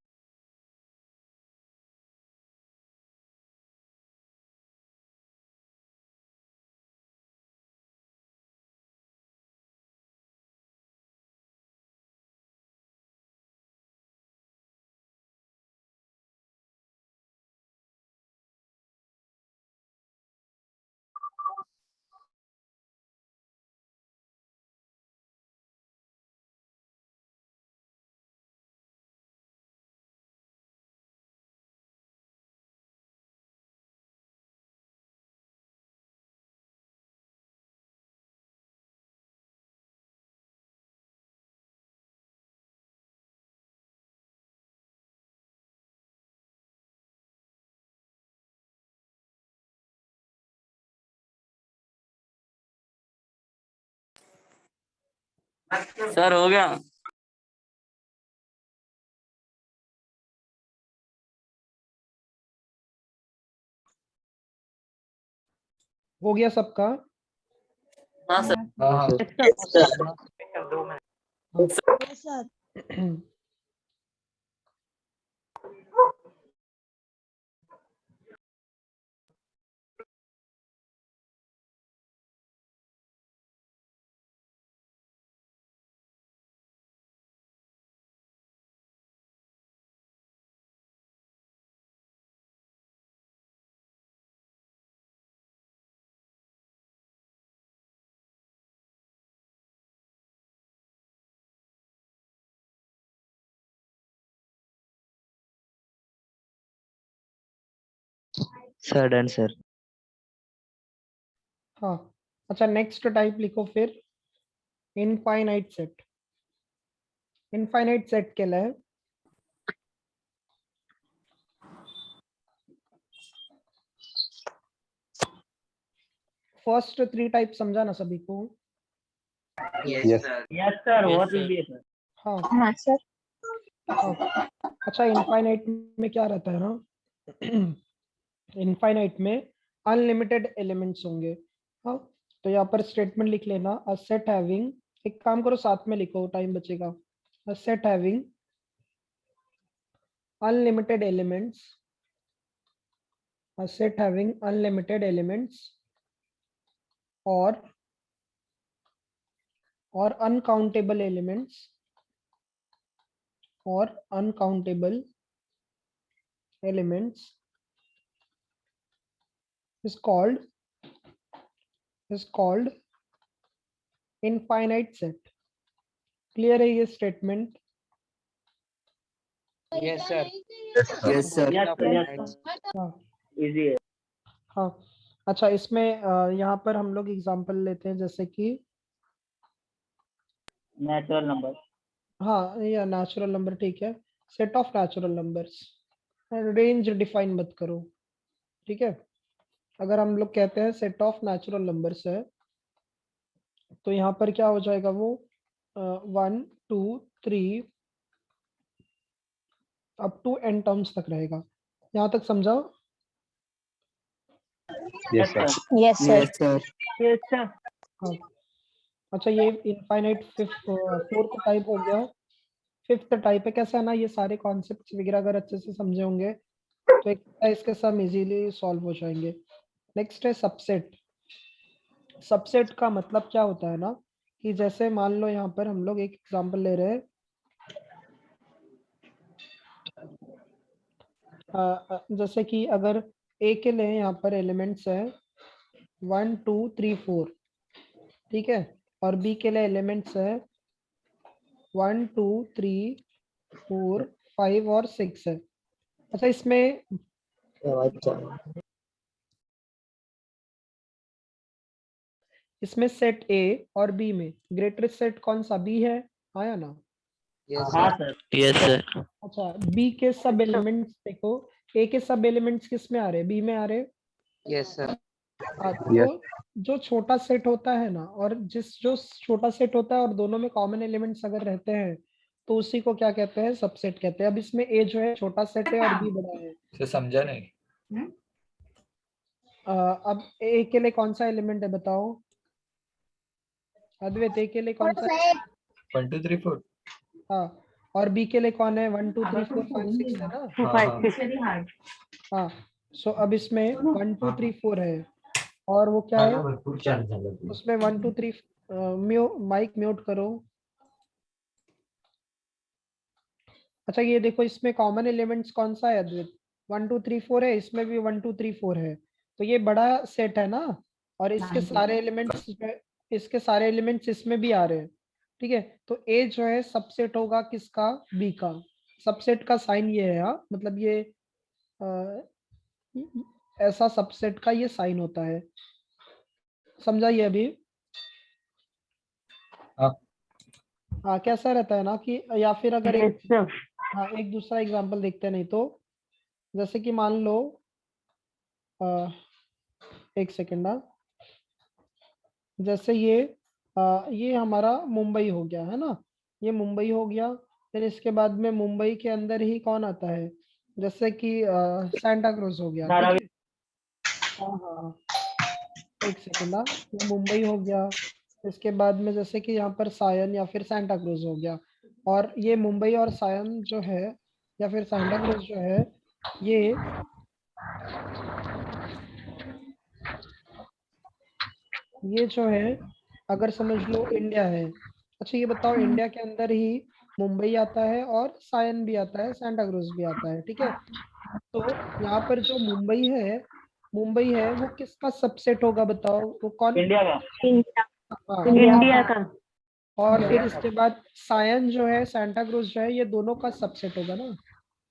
सर हो गया। हो गया सबका? हाँ सर। हाँ हाँ। No sir. 2 मिनट। सर। Sir done sir. हाँ, अच्छा नेक्स्ट टाइप लिखो फिर, इनफाइनाइट सेट। इनफाइनाइट सेट केला है फर्स्ट 3 टाइप समझा ना सभी को? यस सर बहुत इजी है सर। हाँ हाँ सर। हाँ। अच्छा इनफाइनाइट में क्या रहता है ना, इनफाइनाइट में अनलिमिटेड एलिमेंट्स होंगे। हाँ, तो यहाँ पर स्टेटमेंट लिख लेना, अ सेट हैविंग, एक काम करो साथ में लिखो टाइम बचेगा, a set having unlimited elements, a set having unlimited elements or uncountable elements or uncountable elements is called infinite set. Clear है ये statement? Yes sir. Yes sir. हाँ इजी है। हाँ। अच्छा इसमें यहाँ पर हम लोग एग्जांपल लेते हैं, जैसे कि नेचुरल नंबर। हाँ या नेचुरल नंबर, ठीक है, set of natural numbers, range define मत करो, ठीक है। अगर हम लोग कहते हैं सेट ऑफ नेचुरल नंबर्स है, तो यहाँ पर क्या हो जाएगा, वो 1 2 3 अप टू n टर्म्स तक रहेगा। यहाँ तक समझा? Yes sir. Yes sir. Yes sir. हाँ। अच्छा ये इनफाइनाइट फोर्थ टाइप हो गया। फिफ्थ टाइप है, कैसा है ना, ये सारे कॉन्सेप्ट्स वगैरह अगर अच्छे से समझे होंगे तो एक इसके सब इजीली सॉल्व हो जाएंगे। नेक्स्ट है सबसेट। सबसेट का मतलब क्या होता है ना, कि जैसे मान लो यहाँ पर हम लोग एक एग्जांपल ले रहे हैं, जैसे कि अगर ए के लिए यहाँ पर एलिमेंट्स है 1 2 3 4, ठीक है, और बी के लिए एलिमेंट्स है 1 2 3 4 5 और 6 है। अच्छा इसमें सेट ए और बी में ग्रेटेस्ट सेट कौन सा, बी है, आया ना? हाँ सर। Yes sir. अच्छा बी के सब एलिमेंट्स देखो, ए के सब एलिमेंट्स किस में आ रहे हैं, बी में आ रहे हैं। Yes sir. तो जो छोटा सेट होता है ना, और जो छोटा सेट होता है और दोनों में कॉमन एलिमेंट्स अगर रहते हैं तो उसी को क्या कहते हैं, सबसेट कहते हैं। अब इसमें ए जो है छोटा सेट है और बी बड़ा है। समझा नहीं। अब ए के लिए कौन सा एलिमेंट है बताओ, अद्वैत ए के लिए कौन सा? 1 2 3 4। हाँ, और बी के लिए कौन है, 1 2 3 4 5 6 है ना? हाँ, सो अब इसमें 1 2 3 4 है, और वो क्या है उसमें 1 2 3 माइक म्यूट करो। अच्छा ये देखो इसमें कॉमन एलिमेंट्स कौन सा है अद्वैत, 1 2 3 4 है, इसमें भी 1 2 3 4 है, तो ये बड़ा सेट है ना, और इसके सारे एलिमेंट्स इसमें भी आ रहे हैं, ठीक है। तो ए जो है सबसेट होगा किसका, बी का। सबसेट का साइन ये है, हाँ, मतलब ये ऐसा सबसेट का ये साइन होता है, समझा ये अभी? हाँ, कैसा रहता है ना कि, या फिर अगर एक दूसरा एग्जांपल देखते हैं, नहीं तो जैसे कि मान लो एक सेकेंड ना, जैसे ये हमारा मुंबई हो गया है ना, ये मुंबई हो गया, फिर इसके बाद में मुंबई के अंदर ही कौन आता है, जैसे कि सांता क्रूज हो गया, ठीक है? हाँ हाँ, एक सेकेंड ना, ये मुंबई हो गया, इसके बाद में जैसे कि यहाँ पर सायन या फिर सांता क्रूज हो गया, और ये मुंबई और सायन जो है या फिर सांता क्रूज जो है, ये जो है अगर समझ लो इंडिया है। अच्छा ये बताओ, इंडिया के अंदर ही मुंबई आता है और सायन भी आता है, सांता क्रूज भी आता है, ठीक है। तो यहाँ पर जो मुंबई है वो किसका सबसेट होगा बताओ, वो कौन? इंडिया का। हाँ, इंडिया का। और फिर इसके बाद सायन जो है, सांता क्रूज जो है, ये दोनों का सबसेट होगा ना।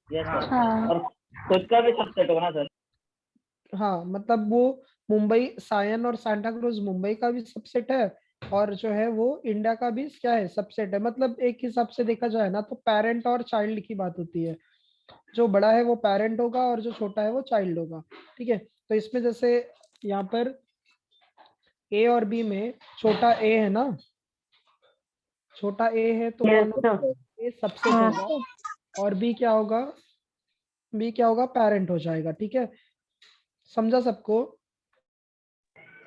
Yes sir. हाँ। और खुद का भी सबसेट होगा ना सर। हाँ मतलब वो मुंबई, सायन और सांता क्रूज मुंबई का भी सबसेट है, और जो है वो इंडिया का भी क्या है, सबसेट है। मतलब एक हिसाब से देखा जाए ना तो पेरेंट और चाइल्ड की बात होती है। जो बड़ा है वो पेरेंट होगा और जो छोटा है वो चाइल्ड होगा। ठीक है, तो इसमें जैसे यहाँ पर ए और बी में छोटा ए है ना, छोटा ए है तो Yes, कौन sir. होगा, ए सबसेट होगा, और बी क्या होगा, बी क्या होगा, पेरेंट हो जाएगा। ठीक है, समझा सबको?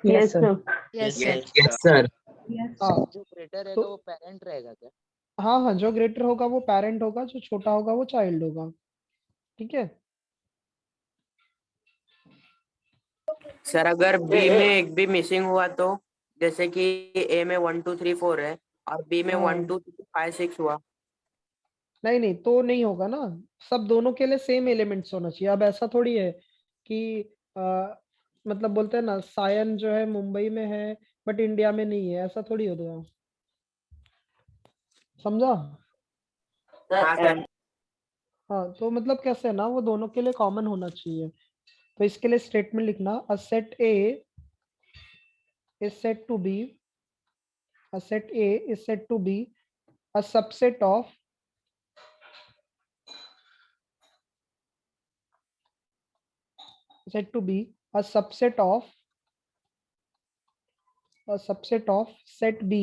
Yes, sir. Yes sir. Yes sir. हाँ जो ग्रेटर रहेगा तो वो पेरेंट रहेगा क्या? हाँ हाँ, जो ग्रेटर होगा वो पेरेंट होगा, जो छोटा होगा वो चाइल्ड होगा। ठीक है, सर अगर बी में एक भी मिसिंग हुआ तो, जैसे कि ए में 1 2 3 4 है और बी में हाँ 1 2 3 5 6 हुआ। नहीं नहीं, तो नहीं होगा ना, सब दोनों के लिए सेम एलिमेंट्स होना चाहिए। अब ऐसा थोड़ी है कि मतलब बोलते हैं ना सायन जो है मुंबई में है बट इंडिया में नहीं है, ऐसा थोड़ी होगा। समझा? हाँ सर। हाँ तो मतलब कैसे है ना, वो दोनों के लिए कॉमन होना चाहिए। तो इसके लिए स्टेटमेंट लिखना, a set A is said to be, a set A is said to be a subset of said to be a subset of set B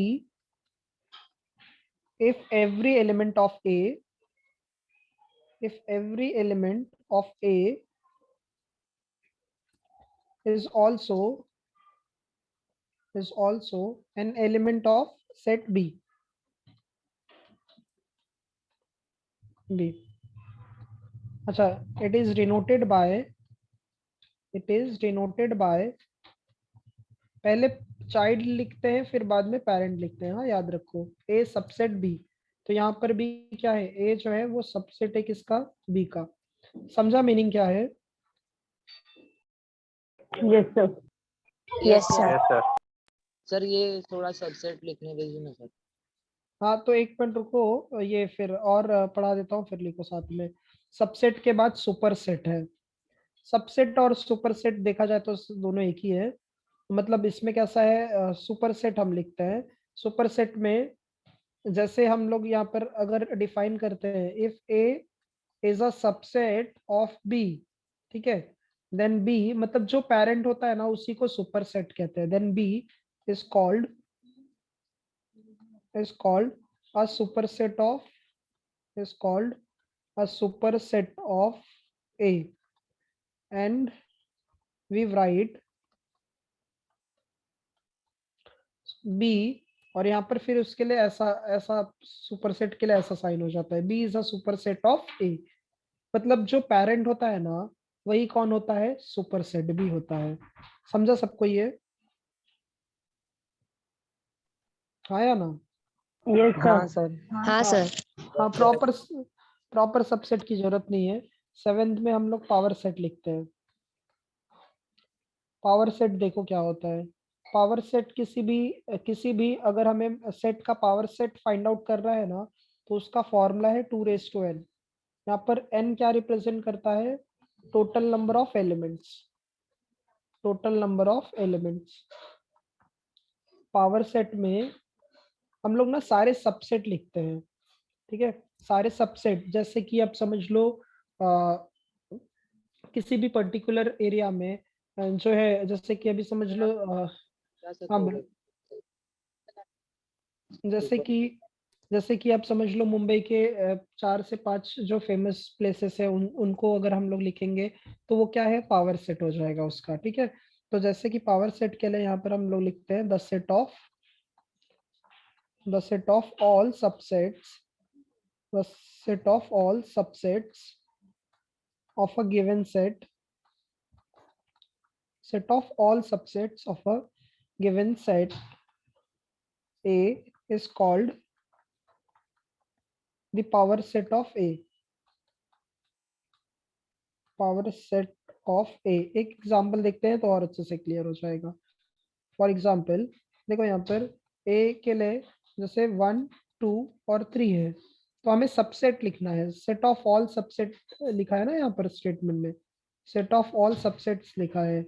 if every element of A, if every element of A is also an element of set B. अच्छा, it is denoted by पहले child लिखते हैं फिर बाद में parent लिखते हैं, हाँ याद रखो, ए सबसेट बी। तो यहाँ पर बी क्या है, ए जो है वो सबसेट है किसका, बी का। समझा मीनिंग क्या है? Yes, sir. Yes sir. Yes sir. Sir ये थोड़ा सबसेट लिखने दीजिए ना सर। हाँ तो एक मिनट रुको, ये फिर और पढ़ा देता हूँ, फिर लिखो साथ में। सबसेट के बाद सुपर सेट है। सबसेट और सुपर सेट देखा जाए तो दोनों एक ही है। मतलब इसमें कैसा है, सुपर सेट हम लिखते हैं, सुपर सेट में जैसे हम लोग यहाँ पर अगर डिफाइन करते हैं, if A is a subset of B, ठीक है, देन बी मतलब जो पेरेंट होता है ना उसी को सुपर सेट कहते हैं, then B is called a superset of is called a superset of A, and we write B, और यहाँ पर फिर उसके लिए ऐसा ऐसा सुपरसेट के लिए ऐसा साइन हो जाता है, B is a superset of A। मतलब जो पेरेंट होता है ना वही कौन होता है, सुपरसेट भी होता है। समझा सबको ये? आया ना? Yes, sir. हाँ सर। हाँ सर। हाँ प्रॉपर सबसेट की जरूरत नहीं है। 7th में हम लोग पावर सेट लिखते हैं। पावर सेट देखो क्या होता है, पावर सेट किसी भी अगर हमें सेट का पावर सेट फाइंड आउट कर रहा है ना तो उसका फॉर्मूला है 2n। यहाँ पर n क्या रिप्रेजेंट करता है, total number of elements, total number of elements. Power set में हम लोग ना सारे सबसेट लिखते हैं, ठीक है, सारे सबसेट। जैसे कि आप समझ लो किसी भी पर्टिकुलर एरिया में जो है, जैसे कि अभी समझ लो हाँ जैसे कि आप समझ लो मुंबई के 4 से 5 जो फेमस प्लेसेस है उनको अगर हम लोग लिखेंगे तो वो क्या है, पावर सेट हो जाएगा उसका। ठीक है, तो जैसे कि पावर सेट के लिए यहाँ पर हम लोग लिखते हैं the set of all subsets, the set of all subsets of a given set of all subsets of a given set A is called the power set of A, power set of A। एक example देखते हैं तो और अच्छे से clear हो जाएगा। For example देखो यहाँ पर A के लिए जैसे 1 2 और 3 है तो हमें सबसेट लिखना है, सेट ऑफ ऑल सबसेट लिखा है ना यहाँ पर स्टेटमेंट में, सेट ऑफ ऑल सबसेट्स लिखा है।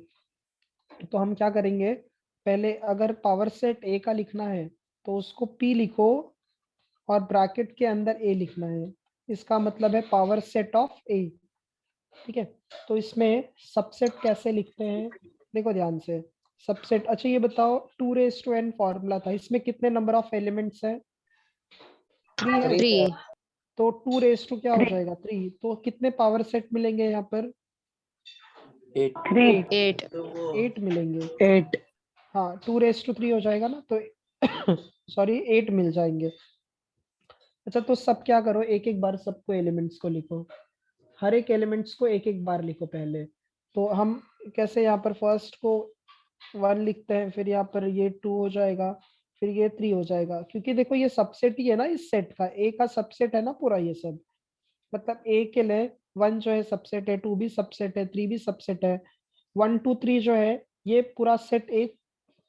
तो हम क्या करेंगे, पहले अगर पावर सेट ए का लिखना है तो उसको पी लिखो और ब्रैकेट के अंदर ए लिखना है। इसका मतलब है पावर सेट ऑफ ए। ठीक है, तो इसमें सबसेट कैसे लिखते हैं, देखो ध्यान से। सबसेट, अच्छा ये बताओ 2n फॉर्मूला था, इसमें कितने नंबर ऑफ एलिमेंट्स है? 3 है। 3 तो 2 क्या हो जाएगा 3, तो कितने पावर सेट मिलेंगे यहाँ पर? 3 8 8 मिलेंगे। 8 हाँ 2 3 हो जाएगा ना, तो सॉरी 8 मिल जाएंगे। अच्छा तो सब क्या करो, एक एक बार सबको एलिमेंट्स को लिखो, हर एक एलिमेंट्स को एक एक बार लिखो पहले। तो हम कैसे, यहाँ पर फर्स्ट को 1 लिखते हैं, फिर यहाँ पर ये 2 हो जाएगा, फिर ये 3 हो जाएगा, क्योंकि देखो ये सबसेट ही है ना इस सेट का, ए का सबसेट है ना पूरा ये सब। मतलब ए के लिए 1 जो है सबसेट है, 2 भी सबसेट है, 3 भी सबसेट है, 1 2 3 जो है ये पूरा सेट एक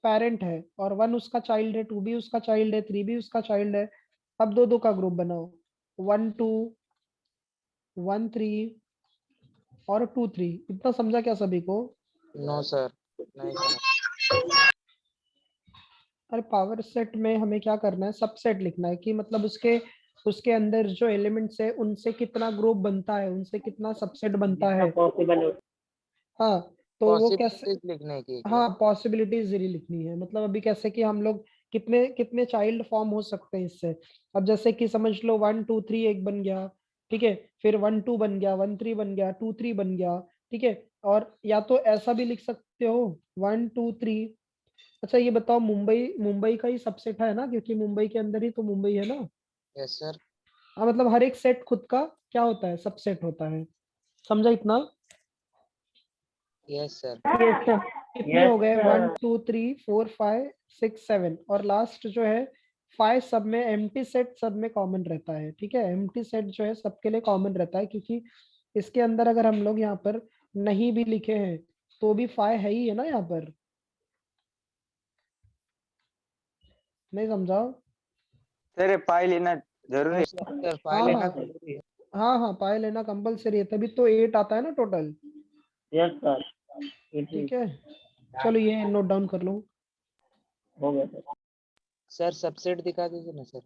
पेरेंट है, और 1 उसका चाइल्ड है, 2 भी उसका चाइल्ड है, 3 भी उसका चाइल्ड है। अब दो दो का ग्रुप बनाओ, 1 2 1 3 और 2 3। इतना समझा क्या सभी को? नो सर, नहीं समझ। अरे पावर सेट में हमें क्या करना है, सबसेट लिखना है, कि मतलब उसके उसके अंदर जो एलिमेंट्स है उनसे कितना ग्रुप बनता है, उनसे कितना सबसेट बनता है। पॉसिबल हो। हाँ, तो वो कैसे, पॉसिबिलिटीज लिखने की क्या? हाँ पॉसिबिलिटीज जरूर लिखनी है, मतलब अभी कैसे कि हम लोग कितने कितने चाइल्ड फॉर्म हो सकते हैं इससे। अब जैसे कि समझ लो 1 2 3 एक बन गया, ठीक है, फिर 1 2 बन गया, 1 3 बन गया, 2 3 बन गया, ठीक है। और या तो ऐसा भी लिख सकते हो 1 2 3। अच्छा ये बताओ, मुंबई मुंबई का ही सबसेट है ना, क्योंकि मुंबई के अंदर ही तो मुंबई है ना। Yes sir. हाँ मतलब हर एक सेट खुद का क्या होता है, सबसेट होता है। समझा इतना? Yes sir. Yes sir. कितने हो गए, 1 2 3 4 5 6 7, और लास्ट जो है 5 सब में एम्प्टी सेट सब में कॉमन रहता है। ठीक है, एम्प्टी सेट जो है सबके लिए कॉमन रहता है, क्योंकि इसके अंदर अगर हम लोग यहाँ पर नहीं भी लिखे हैं तो भी 5 है ही है ना यहाँ पर। नहीं समझा? सर पाई लेना जरूरी है। सर हाँ फाइल लेना हाँ जरूरी है। हाँ हाँ, पाए लेना कंपलसरी है, तभी तो 8 आता है ना टोटल। Yes sir. ठीक है, चलो ये नोट डाउन कर लो। हो गया सर। सर सबसेट दिखा दीजिए ना सर।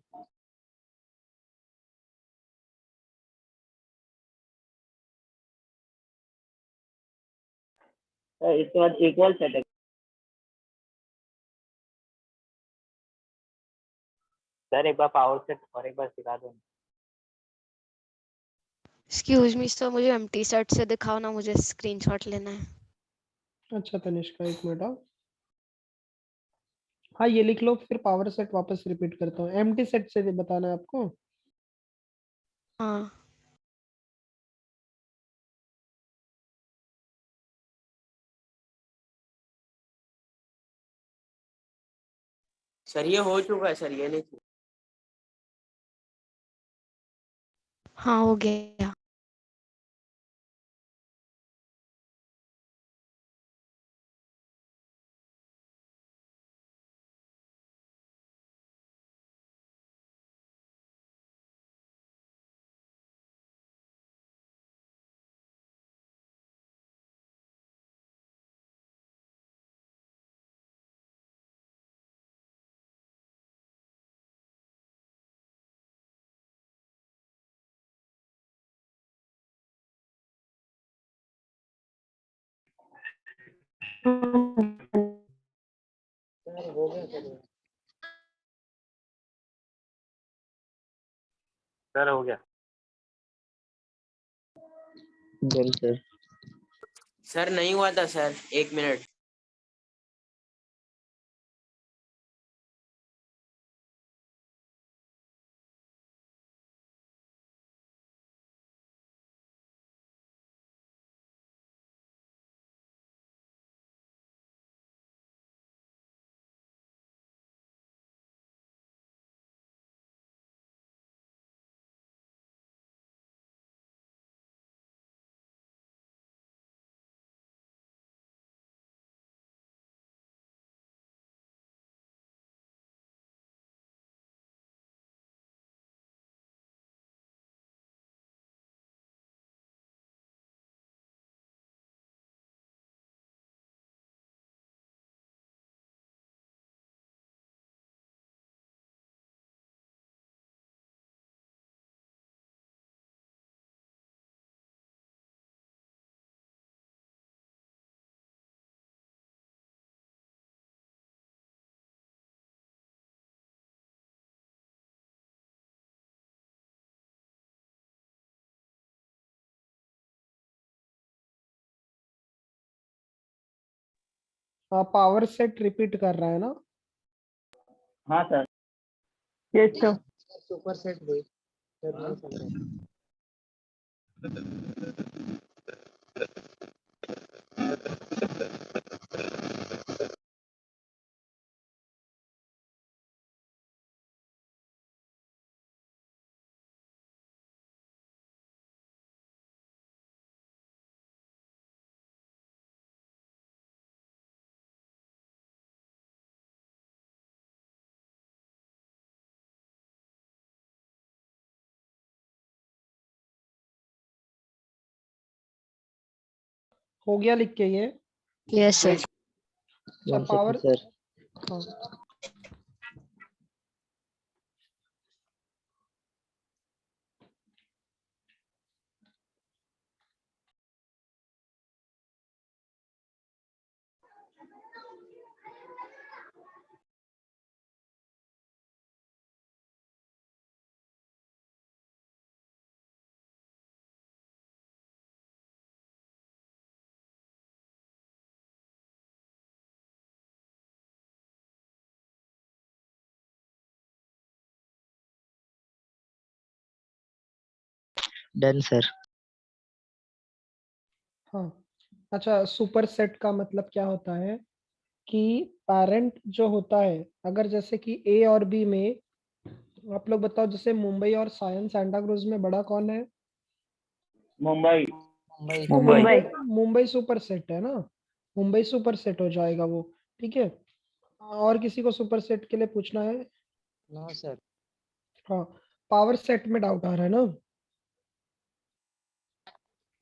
सर इसके बाद इक्वल सेट है। सर एक बार पावर सेट और एक बार सिखा दो। एक्सक्यूज मी सर, मुझे एम्प्टी सेट से दिखाओ ना, मुझे स्क्रीनशॉट लेना है। अच्छा तनिष्का एक मिनट आओ। हाँ ये लिख लो, फिर पावर सेट वापस रिपीट करता हूँ, एम्प्टी सेट से भी बताना है आपको। हाँ सर ये हो चुका है सर, ये नहीं। हाँ हो गया। सर हो गया सर। सर हो गया। Done sir. सर नहीं हुआ था sir, 1 minute. Power set repeat कर रहा है ना? हाँ sir. Yes sir. Super set दे सर, नहीं समझ रहा। हो गया लिख के ये? Yes sir. अच्छा पावर, हाँ डन सर। हाँ। अच्छा सुपर सेट का मतलब क्या होता है कि पेरेंट जो होता है, अगर जैसे कि ए और बी में, आप लोग बताओ, जैसे मुंबई और सायन सांता क्रूज में बड़ा कौन है? मुंबई। मुंबई तो मुंबई। मुंबई सुपर सेट है ना, मुंबई सुपर सेट हो जाएगा वो। ठीक है, और किसी को सुपर सेट के लिए पूछना है? No sir. हाँ, पावर सेट में डाउट आ रहा है ना?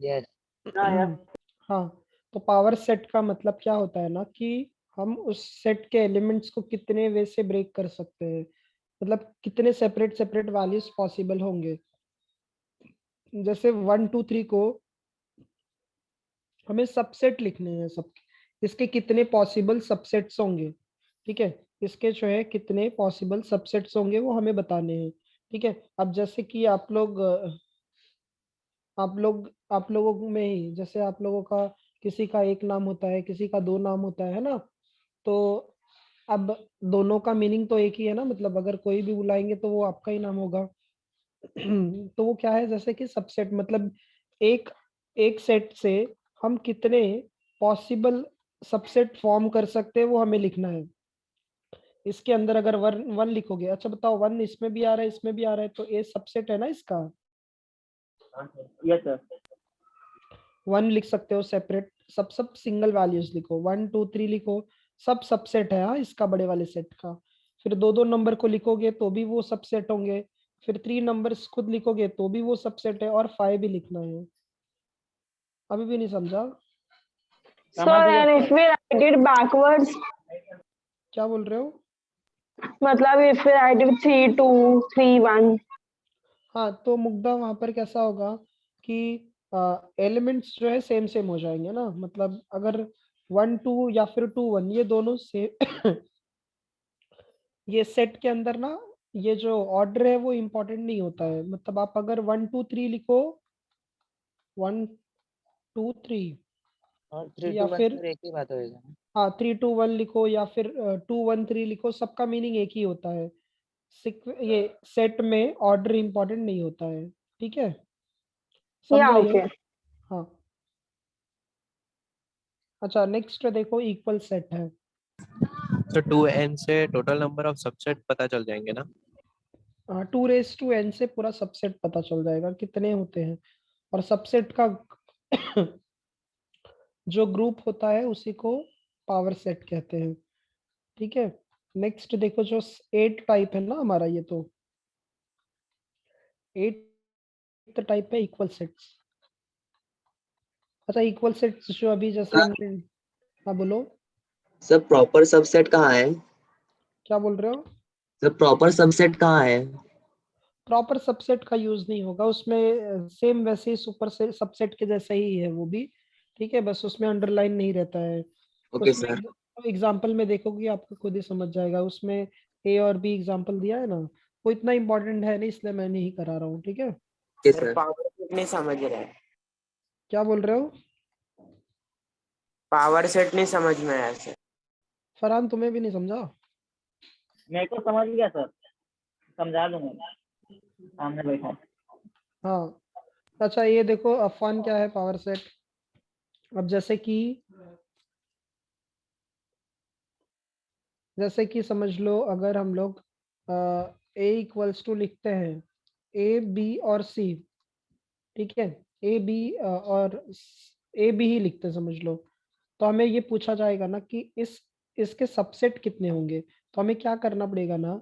यस। हाँ, तो पावर सेट का मतलब क्या होता है ना कि हम उस सेट के एलिमेंट्स को कितने वे से ब्रेक कर सकते हैं, मतलब कितने सेपरेट सेपरेट वैल्यूज पॉसिबल होंगे। जैसे 1 2 3 को हमें सबसेट लिखने हैं सबके, इसके कितने पॉसिबल सबसेट्स होंगे। ठीक है, इसके जो है कितने पॉसिबल सबसेट्स होंगे वो हमें बताने हैं। ठीक है, अब जैसे कि आप लोगों में ही, जैसे आप लोगों का किसी का एक नाम होता है, किसी का दो नाम होता है ना, तो अब दोनों का मीनिंग तो एक ही है ना, मतलब अगर कोई भी बुलाएंगे तो वो आपका ही नाम होगा। तो वो क्या है, जैसे कि सबसेट, मतलब एक एक सेट से हम कितने पॉसिबल सबसेट फॉर्म कर सकते हैं वो हमें लिखना है। इसके अंदर अगर वन वन लिखोगे, अच्छा बताओ, वन इसमें भी आ रहा है इसमें भी आ रहा है, तो ए सबसेट है ना इसका? Yes sir. वन लिख सकते हो सेपरेट, सब सब सिंगल वैल्यूज लिखो, 1 2 3 लिखो, सब सबसेट है हाँ इसका, बड़े वाले सेट का। फिर दो दो नंबर को लिखोगे तो भी वो सबसेट होंगे, फिर 3 नंबर्स खुद लिखोगे तो भी वो सबसेट है, और 5 भी लिखना है। अभी भी नहीं समझा? Sir and if we write it backwards, क्या बोल रहे हो? मतलब इफ वी राइट इट 3 2 3 1। हाँ, तो मुग्धा वहां पर कैसा होगा कि एलिमेंट्स जो है सेम सेम हो जाएंगे ना, मतलब अगर 1 2 या फिर 2 1 ये दोनों से ये सेट के अंदर ना, ये जो ऑर्डर है वो इम्पोर्टेंट नहीं होता है, मतलब आप अगर 1 2 3 लिखो, 1 2 3, और 3 या 2 1 फिर सर एक ही बात होएगा ना? हाँ 3 2 1 लिखो, या फिर 2 1 3 लिखो, सबका मीनिंग एक ही होता है। ये सेट में ऑर्डर इम्पोर्टेंट नहीं होता है। ठीक है, या समझा ये? ओके। हाँ। अच्छा नेक्स्ट देखो, इक्वल सेट है। तो 2n से टोटल नंबर ऑफ सबसेट पता चल जाएंगे ना? 2 raised to n से पूरा सबसेट पता चल जाएगा कितने होते हैं, और सबसेट का जो ग्रुप होता है उसी को पावर सेट कहते हैं। ठीक है, नेक्स्ट देखो, जो 8 टाइप है ना हमारा, ये तो 8 टाइप है इक्वल सेट्स। अच्छा इक्वल सेट्स जो अभी जैसे हमने, हाँ बोलो, सर प्रॉपर सबसेट कहाँ है? क्या बोल रहे हो? सर प्रॉपर सबसेट कहाँ है? प्रॉपर सबसेट का यूज नहीं होगा उसमें, सेम वैसे ही सुपर से सबसेट के जैसा ही है वो भी। ठीक है, बस उसमें अंडरलाइन नहीं रहता है। ओके उसमें सर। एग्जाम्पल में देखोगे आपको खुद ही समझ जाएगा, उसमें ए और बी एग्जाम्पल दिया है ना, वो इतना इंपॉर्टेंट है नहीं, इसलिए मैं नहीं करा रहा हूँ। ठीक है, okay sir sir. Power set नहीं समझ रहे हैं। क्या बोल रहे हो? पावर सेट नहीं समझ में आया सर। फरहान तुम्हें भी नहीं समझा? मेरे को समझ गया सर, समझा दूंगा, सामने बैठा। हाँ अच्छा ये देखो अफवान क्या है पावर सेट। अब जैसे कि समझ लो अगर हम लोग ए इक्वल्स टू लिखते हैं ए बी और सी, ठीक है, ए बी और ए बी ही लिखते हैं समझ लो, तो हमें ये पूछा जाएगा ना कि इसके सबसेट कितने होंगे। तो हमें क्या करना पड़ेगा ना,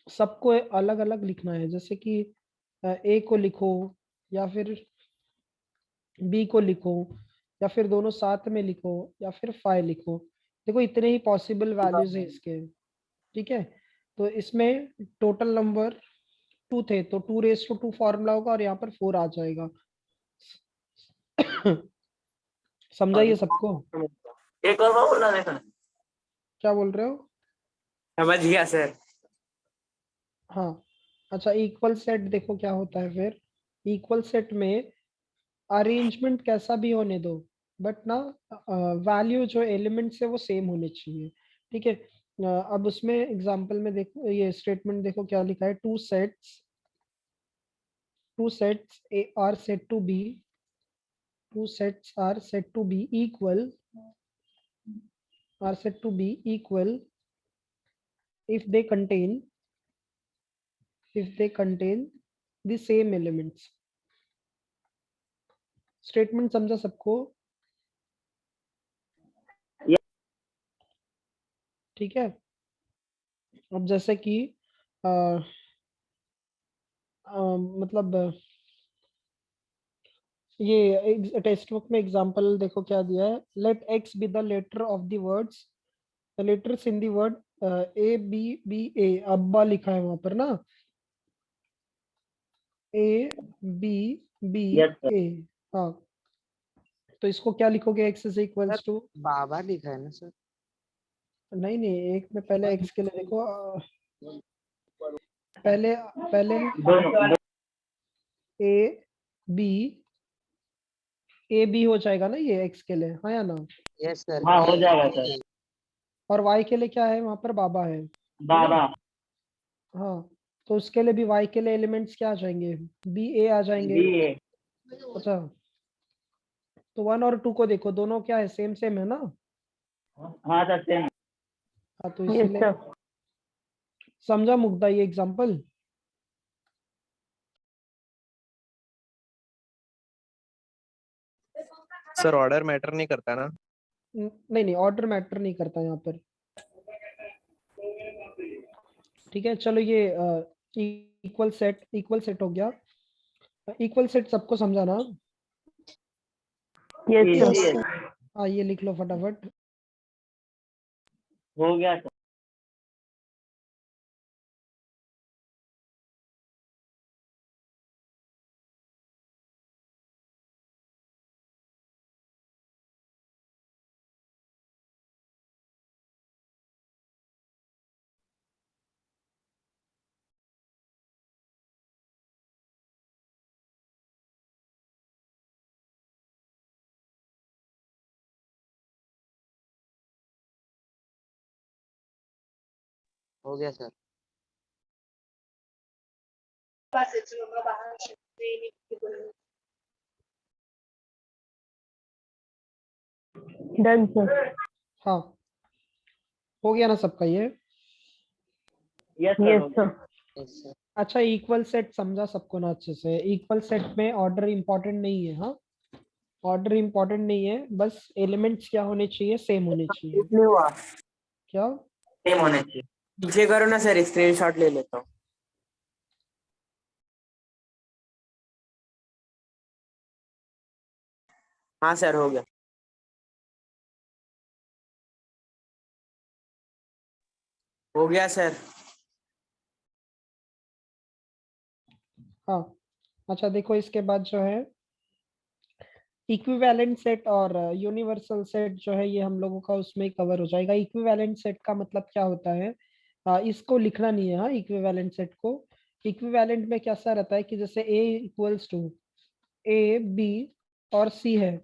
सबको अलग अलग लिखना है। जैसे कि ए को लिखो या फिर बी को लिखो या फिर दोनों साथ में लिखो या फिर 5 लिखो। देखो इतने ही पॉसिबल वैल्यूज है इसके, ठीक है। तो इसमें टोटल नंबर 2 थे तो 2 raised to 2 फॉर्मूला होगा और यहाँ पर 4 आ जाएगा। समझा ये सबको? एक और बार बोलना देखा। क्या बोल रहे हो? समझ गया सर। हाँ अच्छा इक्वल सेट देखो क्या होता है फिर। इक्वल सेट में अरेंजमेंट कैसा भी होने दो बट ना वैल्यू जो एलिमेंट्स है वो सेम होने चाहिए, ठीक है। अब उसमें एग्जांपल में देखो ये स्टेटमेंट देखो क्या लिखा है, two sets A are said to be, two sets are said to be equal if they contain the same elements। Statement समझा सबको? ठीक है। अब जैसे कि मतलब ये टेक्स्ट बुक में एग्जांपल देखो क्या दिया है, let X be the letter of the words, the letters in the word A B B A, अब्बा लिखा है वहां पर ना, ए बी बी ए। हाँ तो इसको क्या लिखोगे, एक्स इज इक्वल्स टू, बाबा लिखा है ना सर? नहीं नहीं एक में पहले एक्स के लिए देखो पहले पहले ए बी हो जाएगा ना ये एक्स के लिए, हाँ या ना? Yes sir. हाँ हो जाएगा सर। और वाई के लिए क्या है वहां पर, बाबा है। बाबा। हाँ तो उसके लिए भी वाई के लिए एलिमेंट्स क्या आ जाएंगे, बी ए आ जाएंगे। बी ए। अच्छा तो 1 और 2 को देखो दोनों क्या है, सेम सेम है ना? हाँ सर सेम। हाँ तो इसलिए समझा मुग्धा ये एग्जांपल? सर ऑर्डर मैटर नहीं करता ना? नहीं नहीं ऑर्डर मैटर नहीं करता यहाँ पर, ठीक है। चलो ये इक्वल सेट हो गया। इक्वल सेट सबको समझा ना? Yes sir. हाँ ये लिख लो फटाफट। हो गया सर। हो गया सर। Done sir. हाँ हो गया ना सबका ये? Yes sir. Yes sir. अच्छा इक्वल सेट समझा सबको ना अच्छे से? इक्वल सेट में ऑर्डर इंपॉर्टेंट नहीं है, हाँ ऑर्डर इंपॉर्टेंट नहीं है, बस एलिमेंट्स क्या होने चाहिए, सेम होने चाहिए। नहीं हुआ, क्या सेम होने चाहिए। पीछे करो ना सर, स्क्रीनशॉट ले लेता हूँ। हाँ सर हो गया। हो गया सर। हाँ अच्छा देखो इसके बाद जो है इक्विवेलेंट सेट और यूनिवर्सल सेट जो है ये हम लोगों का उसमें कवर हो जाएगा। इक्विवेलेंट सेट का मतलब क्या होता है, इसको लिखना नहीं है। हाँ इक्विवेलेंट सेट को, इक्विवेलेंट में कैसा रहता है कि जैसे ए इक्वल्स टू ए बी और सी है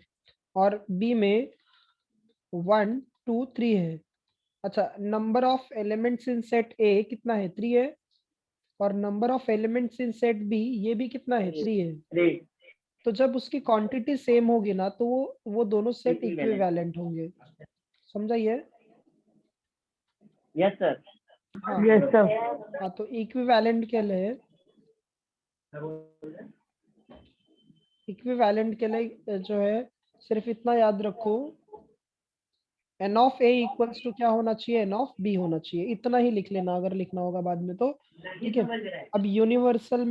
और बी में 1 2 3 है। अच्छा, number of elements in set A कितना है? 3 है। और number of elements in set B ये भी कितना है? 3 है। 3 तो जब उसकी क्वांटिटी सेम होगी ना तो वो दोनों सेट Equivalent. इक्विवेलेंट होंगे। समझा ये? Yes sir. हाँ यस सर। हाँ, तो इक्विवेलेंट के लिए जो है सिर्फ इतना याद रखो, n of A equals to क्या होना चाहिए? एन ऑफ बी होना चाहिए। इतना ही लिख लेना अगर लिखना होगा बाद में तो, ठीक है। अब यूनिवर्सल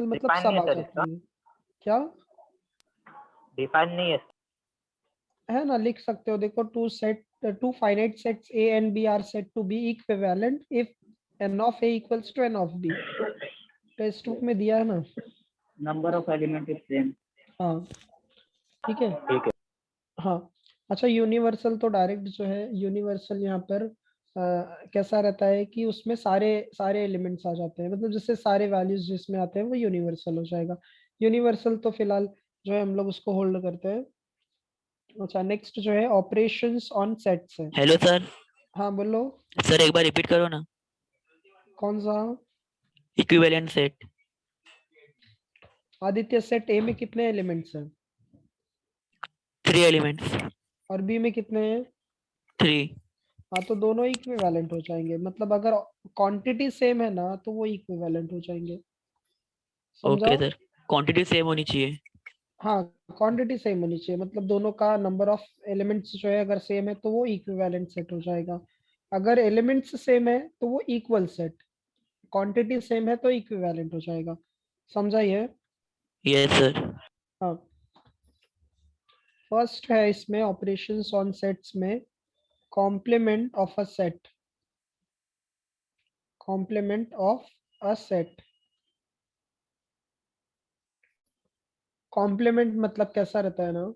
मतलब Define सब नहीं है आ सर जाती है। क्या डिफाइन नहीं है ना? लिख सकते हो, देखो, two finite sets A and B are said to be equivalent if n of A equals to n of B. Textbook में दिया है ना? Number of element is same. हाँ ठीक है। ठीक है। हाँ अच्छा, यूनिवर्सल तो डायरेक्ट जो है यूनिवर्सल यहाँ पर कैसा रहता है कि उसमें सारे एलिमेंट्स आ जाते हैं, मतलब जैसे सारे वैल्यूज जिसमें आते हैं वो यूनिवर्सल हो जाएगा। यूनिवर्सल तो फिलहाल जो है हम लोग उसको होल्ड करते हैं। अच्छा, नेक्स्ट जो है ऑपरेशंस ऑन सेट्स है। Hello sir. हाँ बोलो। सर एक बार रिपीट करो ना। कौन सा? Equivalent set. आदित्य, सेट ए में कितने एलिमेंट्स हैं? 3 एलिमेंट्स। और बी में कितने हैं? 3। हाँ, तो दोनों इक्विवेलेंट हो जाएंगे, मतलब अगर क्वांटिटी सेम है ना तो वो इक्विवेलेंट हो जाएंगे। समझा? ओके सर, क्वांटिटी सेम होनी चाहिए। हाँ, क्वांटिटी सेम होनी चाहिए, मतलब दोनों का नंबर ऑफ एलिमेंट्स जो है अगर सेम है तो वो इक्विवेलेंट सेट हो जाएगा। अगर एलिमेंट्स सेम है तो वो इक्वल सेट, क्वांटिटी सेम है तो इक्विवेलेंट हो जाएगा। समझा ये? Yes sir. हाँ, फर्स्ट है इसमें ऑपरेशंस ऑन सेट्स में complement of a set. Complement of a set. Complement मतलब कैसा रहता है ना,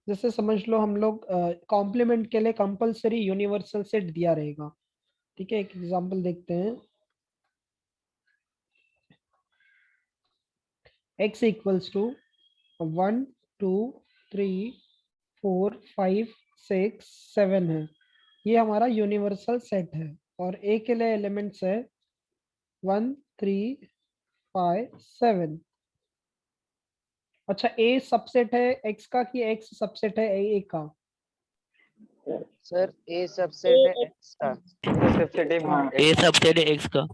जैसे समझ लो हम लोग कॉम्प्लीमेंट के लिए कंपलसरी यूनिवर्सल सेट दिया रहेगा। ठीक है, एक एग्जांपल देखते हैं। x इक्वल्स टू 1 2 3 4 5 6 7 है, ये हमारा यूनिवर्सल सेट है। और a के लिए एलिमेंट्स है 1 3 5 7। अच्छा, a सबसेट है x का कि x सबसेट है a का? सर ए सबसेट है एक्स का। ए सबसेट है एक्स का।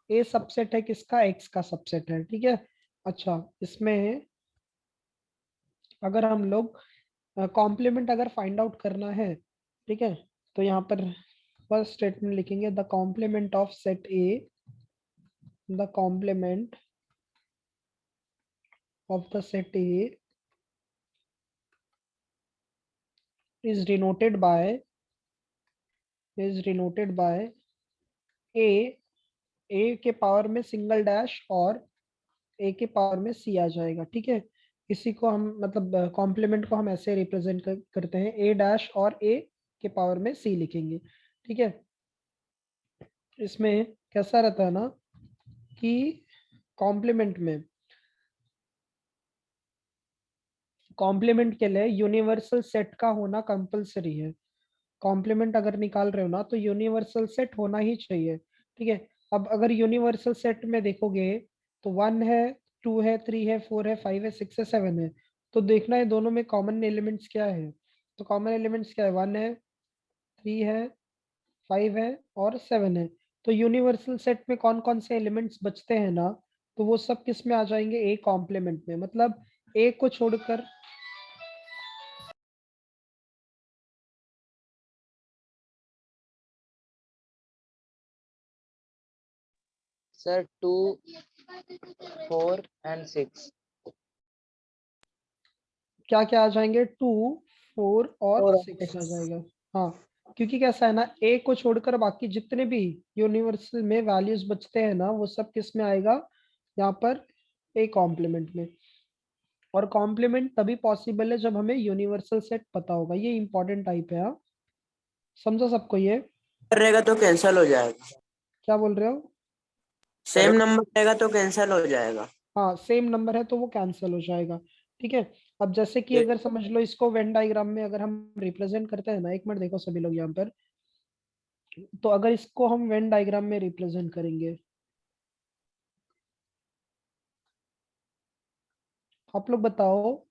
a सबसेट है किसका? x का सबसेट है, ठीक है। अच्छा, इसमें अगर हम लोग कॉम्प्लीमेंट अगर फाइंड आउट करना है, ठीक है, तो यहाँ पर फर्स्ट स्टेटमेंट लिखेंगे the complement of set A, the complement of the set A is denoted by a के पावर में सिंगल डैश और a के पावर में c आ जाएगा। ठीक है, इसी को हम मतलब कॉम्प्लीमेंट को हम ऐसे रिप्रेजेंट करते हैं, a डैश और a के पावर में c लिखेंगे। ठीक है, इसमें कैसा रहता है ना कि कॉम्प्लीमेंट के लिए यूनिवर्सल सेट का होना कंपलसरी है। कॉम्प्लीमेंट अगर निकाल रहे हो ना तो यूनिवर्सल सेट होना ही चाहिए। ठीक है, अब अगर यूनिवर्सल सेट में देखोगे तो 1 है, 2 है, 3 है, 4 है, 5 है, 6 है, 7 है, तो देखना है दोनों में कॉमन एलिमेंट्स क्या है। तो कॉमन एलिमेंट्स क्या है? 1 है, 3 है, 5 है और 7 है। तो यूनिवर्सल सेट में कौन कौन से एलिमेंट्स बचते हैं ना, तो वो सब किस में आ जाएंगे? ए कॉम्प्लीमेंट में, मतलब ए को छोड़कर सर 2 4 एंड 6 क्या क्या आ जाएंगे? 2 4 और 6 आ जाएगा। हाँ, क्योंकि कैसा है ना, ए को छोड़कर बाकी जितने भी यूनिवर्सल में वैल्यूज बचते हैं ना वो सब किस में आएगा? यहाँ पर ए कॉम्प्लीमेंट में। और कॉम्प्लीमेंट तभी पॉसिबल है जब हमें यूनिवर्सल सेट पता होगा। ये इंपॉर्टेंट टाइप है। हाँ, समझा सबको ये? रहेगा तो कैंसिल हो जाएगा। क्या बोल रहे हो? सेम नंबर रहेगा तो कैंसिल हो जाएगा। हाँ, सेम नंबर है तो वो कैंसिल हो जाएगा। ठीक है, अब जैसे कि अगर समझ लो इसको वेन डायग्राम में अगर हम रिप्रेजेंट करते हैं ना, एक मिनट देखो सभी लोग यहाँ पर, तो अगर इसको हम वेन डायग्राम में रिप्रेजेंट करेंगे, आप लोग बताओ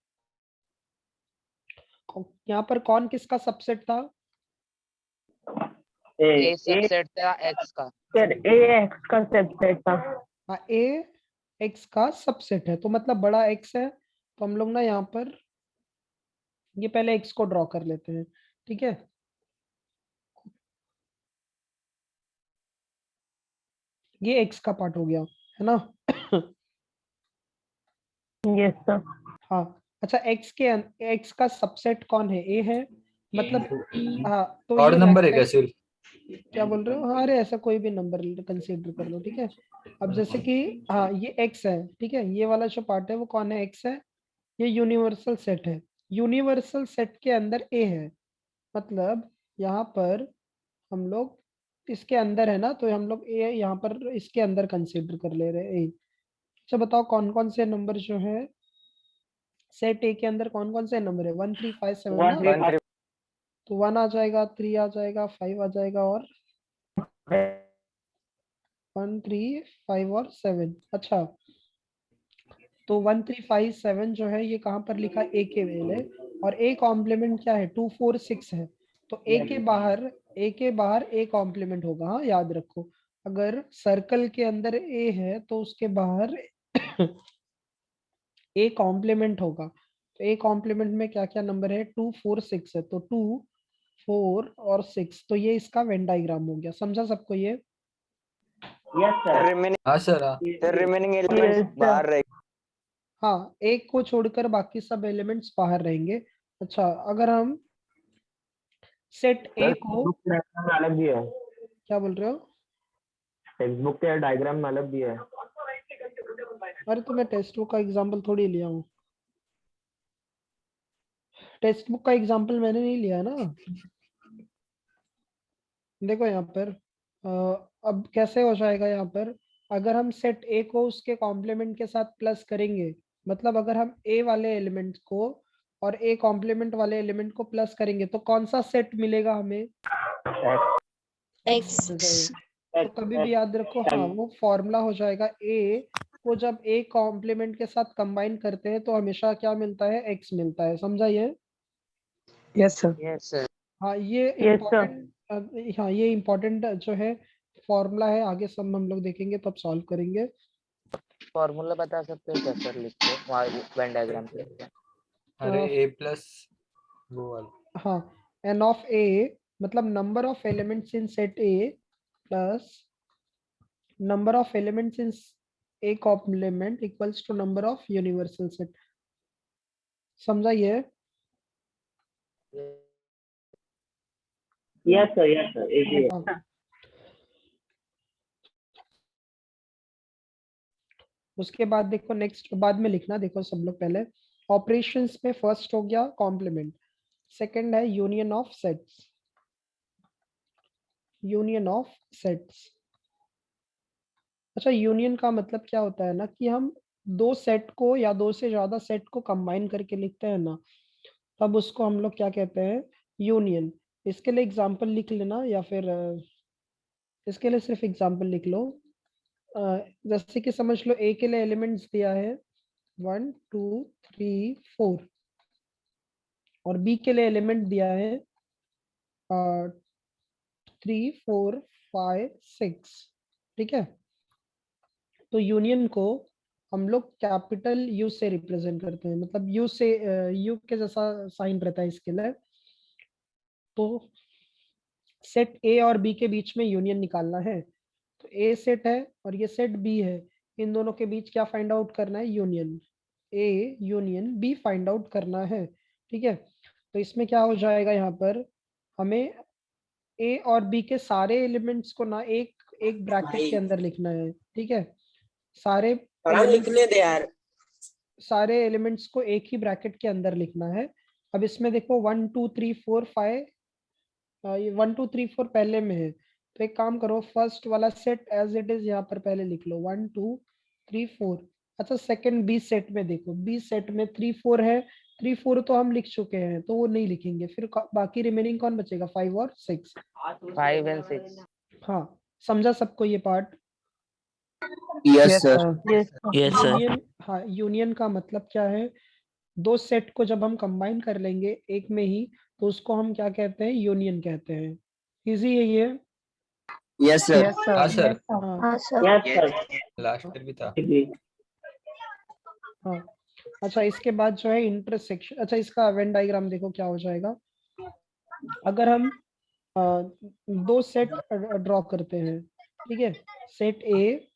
यहाँ पर कौन किसका सबसेट था? ए सबसेट था एक्स का। सर ए एक्स का सबसेट था। हाँ, ए एक्स का सबसेट है, तो मतलब बड़ा एक्स है, तो हम लोग ना यहाँ पर ये पहले एक्स को ड्रॉ कर लेते हैं, ठीक है। ये एक्स का पार्ट हो गया, है ना। Yes sir. हाँ, अच्छा एक्स का सबसेट कौन है? ए है, मतलब हाँ, तो और ये नंबर है क्या रेक्टेंगल, सिर्फ? क्या बोल रहे हो? हाँ, अरे ऐसा कोई भी नंबर कंसीडर कर लो, ठीक है। अब जैसे कि हाँ ये एक्स है, ठीक है, ये वाला जो पार्ट है वो कौन है? एक्स है। ये यूनिवर्सल सेट है, यूनिवर्सल सेट के अंदर ए है, मतलब यहाँ पर हम लोग इसके अंदर है ना, तो हम लोग ए यहाँ पर इसके अंदर कंसीडर कर ले रहे हैं ए। अच्छा बताओ कौन कौन से नंबर जो है सेट ए के अंदर, कौन कौन से नंबर है? 1 3 5 7 ना, 1 3 तो 1 आ जाएगा, 3 आ जाएगा, 5 आ जाएगा, और 1 3 5 और 7। अच्छा, तो 1 3 5 7 जो है ये कहाँ पर लिखा? ए के पहले, और ए कॉम्प्लीमेंट क्या है? 2 4 6 है, तो ए के बाहर ए कॉम्प्लीमेंट होगा, हाँ याद रखो। अगर सर्कल के अंदर ए है तो उसके बाहर ए कॉम्प्लीमेंट होगा, तो ए कॉम्प्लीमेंट में क्या क्या नंबर है? 2 4 6 है, तो 2 4 और 6, तो ये इसका वेन डायग्राम हो गया। समझा सबको ये? Yes sir. हाँ सर, हाँ। Remaining Yes, elements sir. बाहर रहे। हाँ, एक को छोड़कर बाकी सब एलिमेंट्स बाहर रहेंगे। अच्छा, अगर हम सेट ए को, डायग्राम में अलग भी है। क्या बोल रहे हो? टेक्स्ट बुक के डायग्राम में अलग भी है। अरे तो मैं टेक्स्ट बुक का एग्जांपल थोड़ी लिया हूँ, टेक्स्ट बुक का एग्जांपल मैंने नहीं लिया है ना। देखो यहाँ पर अब कैसे हो जाएगा यहाँ पर, अगर हम सेट ए को उसके कॉम्प्लीमेंट के साथ प्लस करेंगे, मतलब अगर हम ए वाले एलिमेंट को और ए कॉम्प्लीमेंट वाले एलिमेंट को प्लस करेंगे तो कौन सा सेट मिलेगा हमें? एक्स। तो कभी भी याद रखो, हाँ वो फॉर्मूला हो जाएगा, ए को जब ए कॉम्प्लीमेंट के साथ कंबाइन करते हैं तो हमेशा क्या मिलता है? एक्स मिलता है। समझा ये? Yes sir. Yes sir. हाँ ये Yes, sir. इम्पोर्टेंट, हाँ ये इम्पोर्टेंट जो है फॉर्मूला है, आगे सब हम लोग देखेंगे तब सॉल्व करेंगे। फॉर्मूला बता सकते हो क्या सर? लिख के वहाँ वेन डायग्राम पे। अरे ए प्लस वो वाला। हाँ, एन ऑफ ए मतलब number of elements in set A plus number of elements in A complement equals to number of universal set. समझा ये? Yes sir, yes sir, easy है। हाँ। उसके बाद देखो नेक्स्ट, बाद में लिखना, देखो सब लोग पहले ऑपरेशंस में फर्स्ट हो गया कॉम्प्लीमेंट, सेकंड है union of sets, union of sets. अच्छा, यूनियन का मतलब क्या होता है ना कि हम दो सेट को या दो से ज्यादा सेट को कंबाइन करके लिखते हैं ना, तब उसको हम लोग क्या कहते हैं? यूनियन। इसके लिए एग्जांपल लिख लेना, या फिर इसके लिए सिर्फ एग्जांपल लिख लो। जैसे कि समझ लो ए के लिए एलिमेंट्स दिया है 1 2 3 4, और बी के लिए एलिमेंट दिया है 3 4 5 6, ठीक है। तो यूनियन को हम लोग कैपिटल यू से रिप्रेजेंट करते हैं, मतलब यू से, यू के जैसा साइन रहता है इसके लिए। तो सेट ए और बी के बीच में यूनियन निकालना है, तो ए सेट है और ये सेट बी है, इन दोनों के बीच क्या फाइंड आउट करना है? Union A union B find out करना है, ठीक है। तो इसमें क्या हो जाएगा, यहाँ पर हमें ए और बी के सारे एलिमेंट्स को ना एक एक ब्रैकेट के अंदर लिखना है, ठीक है। सारे लिखने दे यार। सारे एलिमेंट्स को एक ही ब्रैकेट के अंदर लिखना है। अब इसमें देखो 1 2 3 4 5, ये 1 2 3 4 पहले में है, तो एक काम करो, फर्स्ट वाला सेट एज इट इज यहाँ पर पहले लिख लो 1 2 3 4। अच्छा, सेकंड बी सेट में देखो, बी सेट में 3 4 है, 3 4 तो हम लिख चुके हैं तो वो नहीं लिखेंगे, फिर बाकी रिमेनिंग कौन बचेगा, 5 और 6। 5 and 6। हाँ, समझा सबको ये part? Yes sir. Yes sir. Union, हाँ यूनियन का मतलब क्या है, दो सेट को जब हम कंबाइन कर लेंगे एक में ही तो उसको हम क्या कहते हैं, यूनियन कहते हैं। इजी है ये? Yes sir. हाँ सर, हाँ यस सर। लास्ट ईयर भी था। हाँ। अच्छा, इसके बाद जो है इंटरसेक्शन, अच्छा इसका वेन डायग्राम देखो क्या हो जाएगा। अगर हम दो सेट ड्रॉ करते हैं, ठीक है, सेट ए,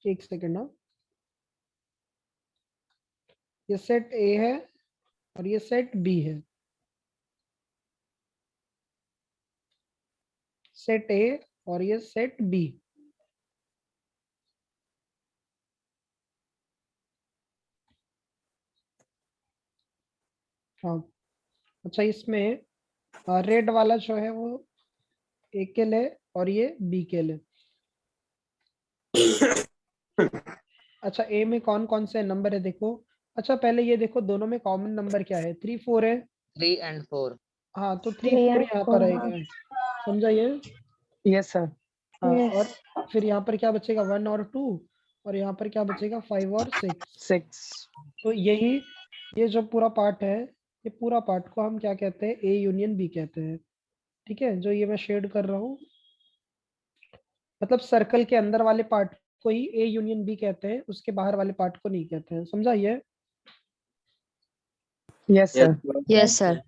एक सेकेंड ना, ये सेट ए है और ये सेट बी है। सेट ए और ये सेट बी। हाँ, अच्छा इसमें रेड वाला जो है वो ए के लिए और ये बी के लिए। अच्छा, ए में कौन कौन से नंबर है देखो। अच्छा पहले ये देखो दोनों में कॉमन नंबर क्या है, 3 4 है। 3 and 4। हाँ, तो 3 4 यहाँ पर आएगा, समझा ये? Yes sir. हाँ, और फिर यहाँ पर क्या बचेगा, 1 और 2, और यहाँ पर क्या बचेगा, 5 और 6। 6। तो यही, ये जो पूरा पार्ट है, ये पूरा पार्ट को हम क्या कहते हैं, ए यूनियन बी कहते हैं। ठीक है, जो ये मैं शेड कर रहा हूँ, मतलब सर्कल के अंदर वाले पार्ट को ही ए यूनियन बी कहते हैं, उसके बाहर वाले पार्ट को नहीं कहते हैं, समझा ये? Yes sir. Yes sir.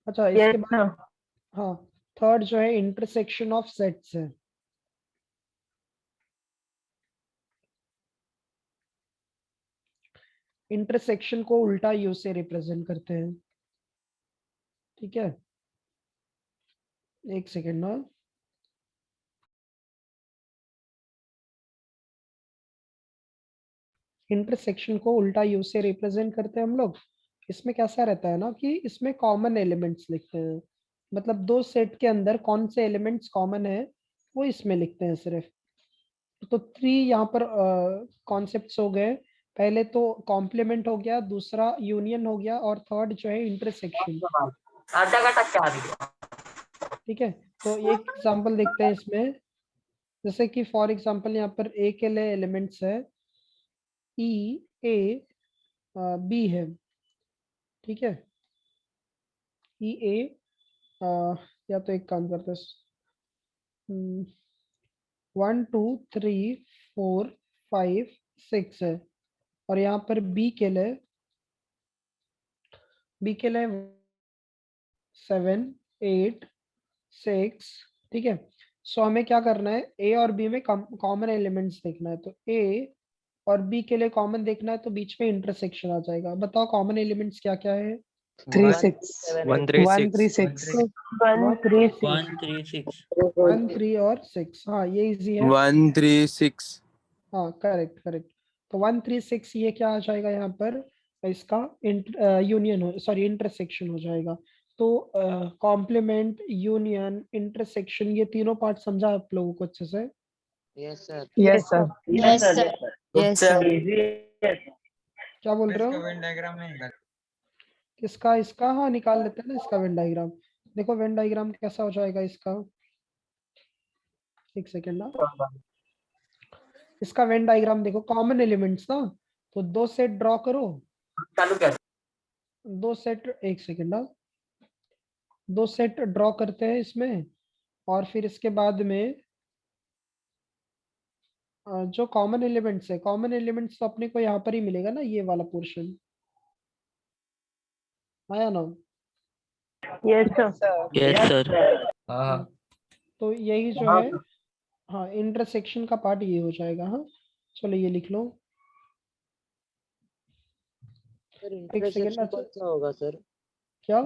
अच्छा इसके बाद, हाँ, थर्ड जो है इंटरसेक्शन ऑफ सेट्स है। इंटरसेक्शन को उल्टा यू से रिप्रेजेंट करते हैं, ठीक है, एक सेकेंड ना। इंटरसेक्शन को उल्टा यू से रिप्रेजेंट करते हैं हम लोग। इसमें कैसा रहता है ना कि इसमें कॉमन एलिमेंट्स लिखते हैं, मतलब दो सेट के अंदर कौन से एलिमेंट्स कॉमन है वो इसमें लिखते हैं सिर्फ। तो 3 यहाँ पर कॉन्सेप्ट्स हो गए। पहले तो कॉम्प्लीमेंट हो गया, दूसरा यूनियन हो गया, और थर्ड जो है इंटरसेक्शन। ठीक है, तो एक एग्जांपल देखते हैं इसमें। जैसे कि फॉर एग्जांपल यहाँ पर ए के लिए एलिमेंट्स है ई, ए, बी है, ठीक है, ई ए, या तो एक काम करते हैं, 1 2 3 4 5 6 है, और यहाँ पर बी के लिए 7 8 6, ठीक है। सो हमें क्या करना है, ए और बी में कॉमन एलिमेंट्स देखना है, तो ए और बी के लिए कॉमन देखना है, तो बीच में इंटरसेक्शन आ जाएगा। बताओ कॉमन एलिमेंट्स क्या क्या है? 3 1 6 7 1 3 1 3 6 6 1 3 6, 1 3 6 1 3 और 6, हाँ ये इजी है। 1 3 6। हाँ करेक्ट करेक्ट। तो 1 3 6 ये क्या आ जाएगा यहाँ पर, इसका यूनियन हो, सॉरी इंटरसेक्शन हो जाएगा। तो कॉम्प्लीमेंट, यूनियन, इंटरसेक्शन, ये तीनों पार्ट समझा आप लोगों को अच्छे से? Yes sir. Yes sir. Yes sir. Yes sir. क्या बोल रहे हो? वेन डायग्राम में इसका इसका हाँ निकाल लेते हैं ना इसका वेन डायग्राम। देखो वेन डायग्राम कैसा हो जाएगा इसका, एक सेकेंड ना। इसका वेन डायग्राम देखो, कॉमन एलिमेंट्स ना, तो दो सेट ड्रॉ करो, दो सेट, एक सेकेंड ना, दो सेट ड्रॉ करते हैं इसमें, और फिर इसके बाद में जो कॉमन एलिमेंट्स है, कॉमन एलिमेंट्स तो अपने को यहाँ पर ही मिलेगा ना, ये वाला पोर्शन आया ना? Yes sir. Yes sir. हाँ तो यही जो है, हाँ इंटरसेक्शन का पार्ट ये हो जाएगा। हाँ चलो ये लिख लो, सर एक सेकेंड। इंटरसेक्शन अच्छा कौन सा होगा सर? क्या?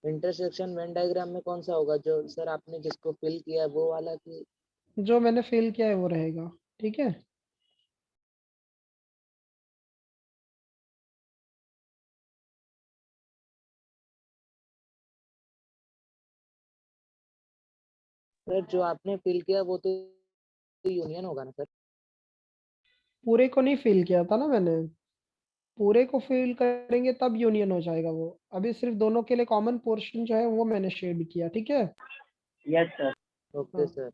इंटरसेक्शन वेन डायग्राम में कौन सा होगा, जो सर आपने जिसको फिल किया है वो वाला कि? जो मैंने फेल किया है वो रहेगा, ठीक है। सर जो आपने फिल किया वो तो यूनियन होगा ना सर? पूरे को नहीं फिल किया था ना मैंने, पूरे को फिल करेंगे तब यूनियन हो जाएगा वो। अभी सिर्फ दोनों के लिए कॉमन पोर्शन जो है वो मैंने शेड किया, ठीक है। Yes sir. ओके हाँ सर।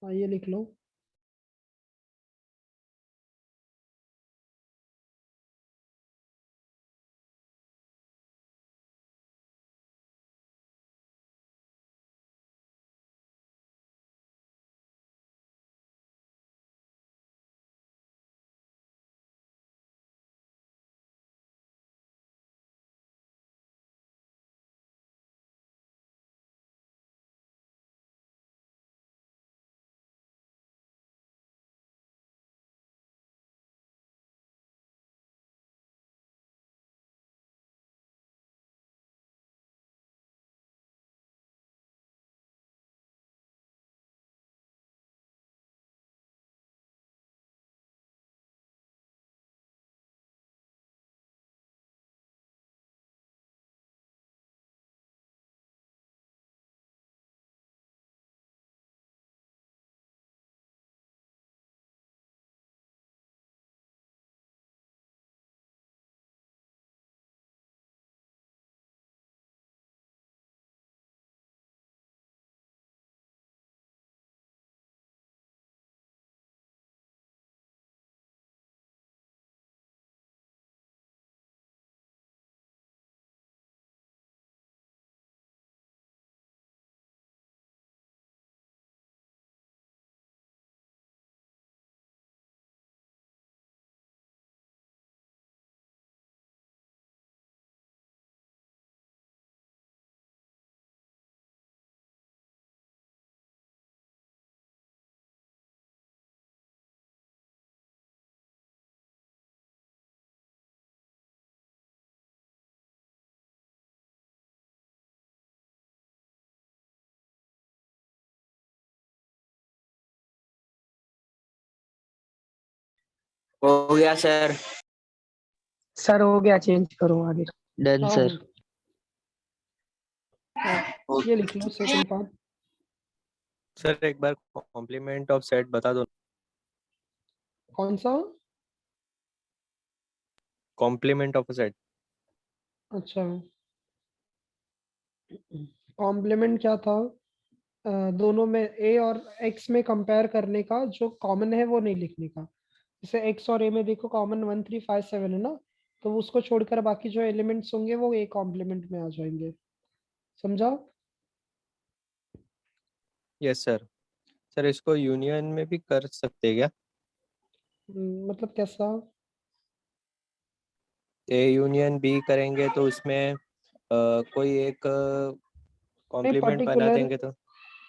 हाँ, ये लिख लो। हो गया सर। सर हो गया, चेंज करो आगे। डन हाँ सर। हाँ, ये लिख लो सेकंड पार्ट। सर एक बार कॉम्प्लीमेंट ऑफ सेट बता दो। कौन सा? Complement of set. अच्छा, कॉम्प्लीमेंट क्या था? दोनों में ए और एक्स में कंपेयर करने का, जो कॉमन है वो नहीं लिखने का। जैसे एक्स और ए में देखो कॉमन 1357 है ना, तो उसको छोड़कर बाकी जो एलिमेंट्स होंगे वो ए कॉम्प्लीमेंट में आ जाएंगे। समझा? Yes sir. सर इसको यूनियन में भी कर सकते हैं क्या? मतलब कैसा? ए यूनियन बी करेंगे तो उसमें कोई एक नहीं कॉम्प्लीमेंट बना पर्टिकुलर देंगे तो।